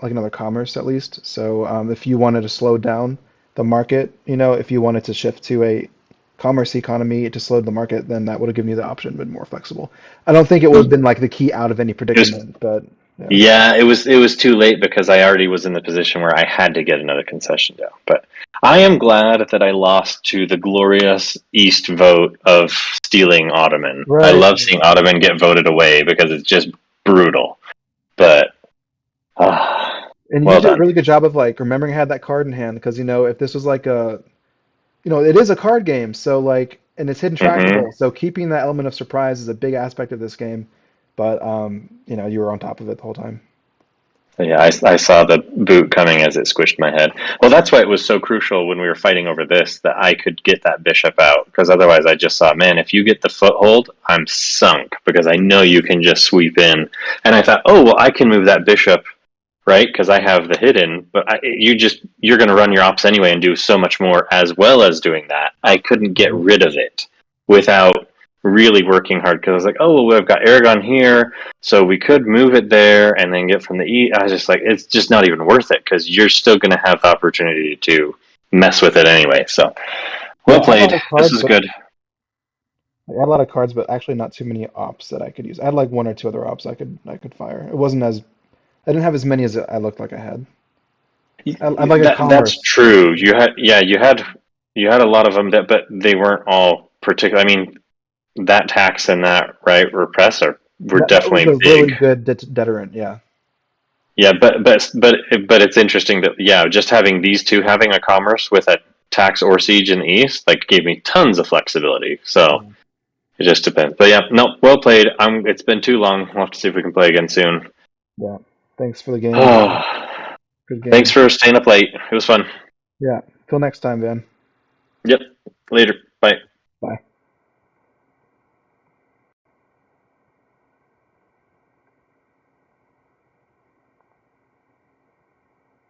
like another commerce at least. So if you wanted to slow down the market, if you wanted to shift to a commerce economy to slow the market, then that would have given you the option, been more flexible. I don't think it would have been like the key out of any It was predicament, but Yeah. Yeah, it was too late because I already was in the position where I had to get another concession down. But I am glad that I lost to the glorious East vote of stealing Ottoman. I Right. love seeing Ottoman get voted away because it's just brutal. But And you well did a done. really good job of like remembering I had that card in hand because if this was like it is a card game, so like, and it's hidden Hmm. trackable, so keeping that element of surprise is a big aspect of this game. But you were on top of it the whole time. Yeah, I saw the boot coming as it squished my head. Well, that's why it was so crucial when we were fighting over this that I could get that bishop out because otherwise I just thought, man, if you get the foothold, I'm sunk because I know you can just sweep in. And I thought, oh well, I can move that bishop right because I have the hidden, but you're going to run your ops anyway and do so much more as well as doing that. I couldn't get Mhm. rid of it without really working hard because I was like, oh well, we've got Aragon here, so we could move it there and then get from the E. I was just like, it's just not even worth it because you're still going to have the opportunity to mess with it anyway. So Yeah, well I had a lot played. of This cards, is but good. actually not too many ops that I could use. I had like one or two other ops I could fire. It wasn't as I didn't have as many as I looked like I had. I'd like a That's commerce. true. You had a lot of them that, but they weren't all particular. I mean, that tax and that right repress were That was definitely a really big. good deterrent. Yeah. Yeah, but it's interesting that yeah, just having these two having a commerce with a tax or siege in the east like gave me tons of flexibility. So Yeah. it just depends. But yeah, no, well played. It's been too long. We'll have to see if we can play again soon. Yeah. Thanks for the game, Van. Oh, Good thanks game. for staying up late. It was fun. Yeah. Till next time, Van. Yep. Later. Bye.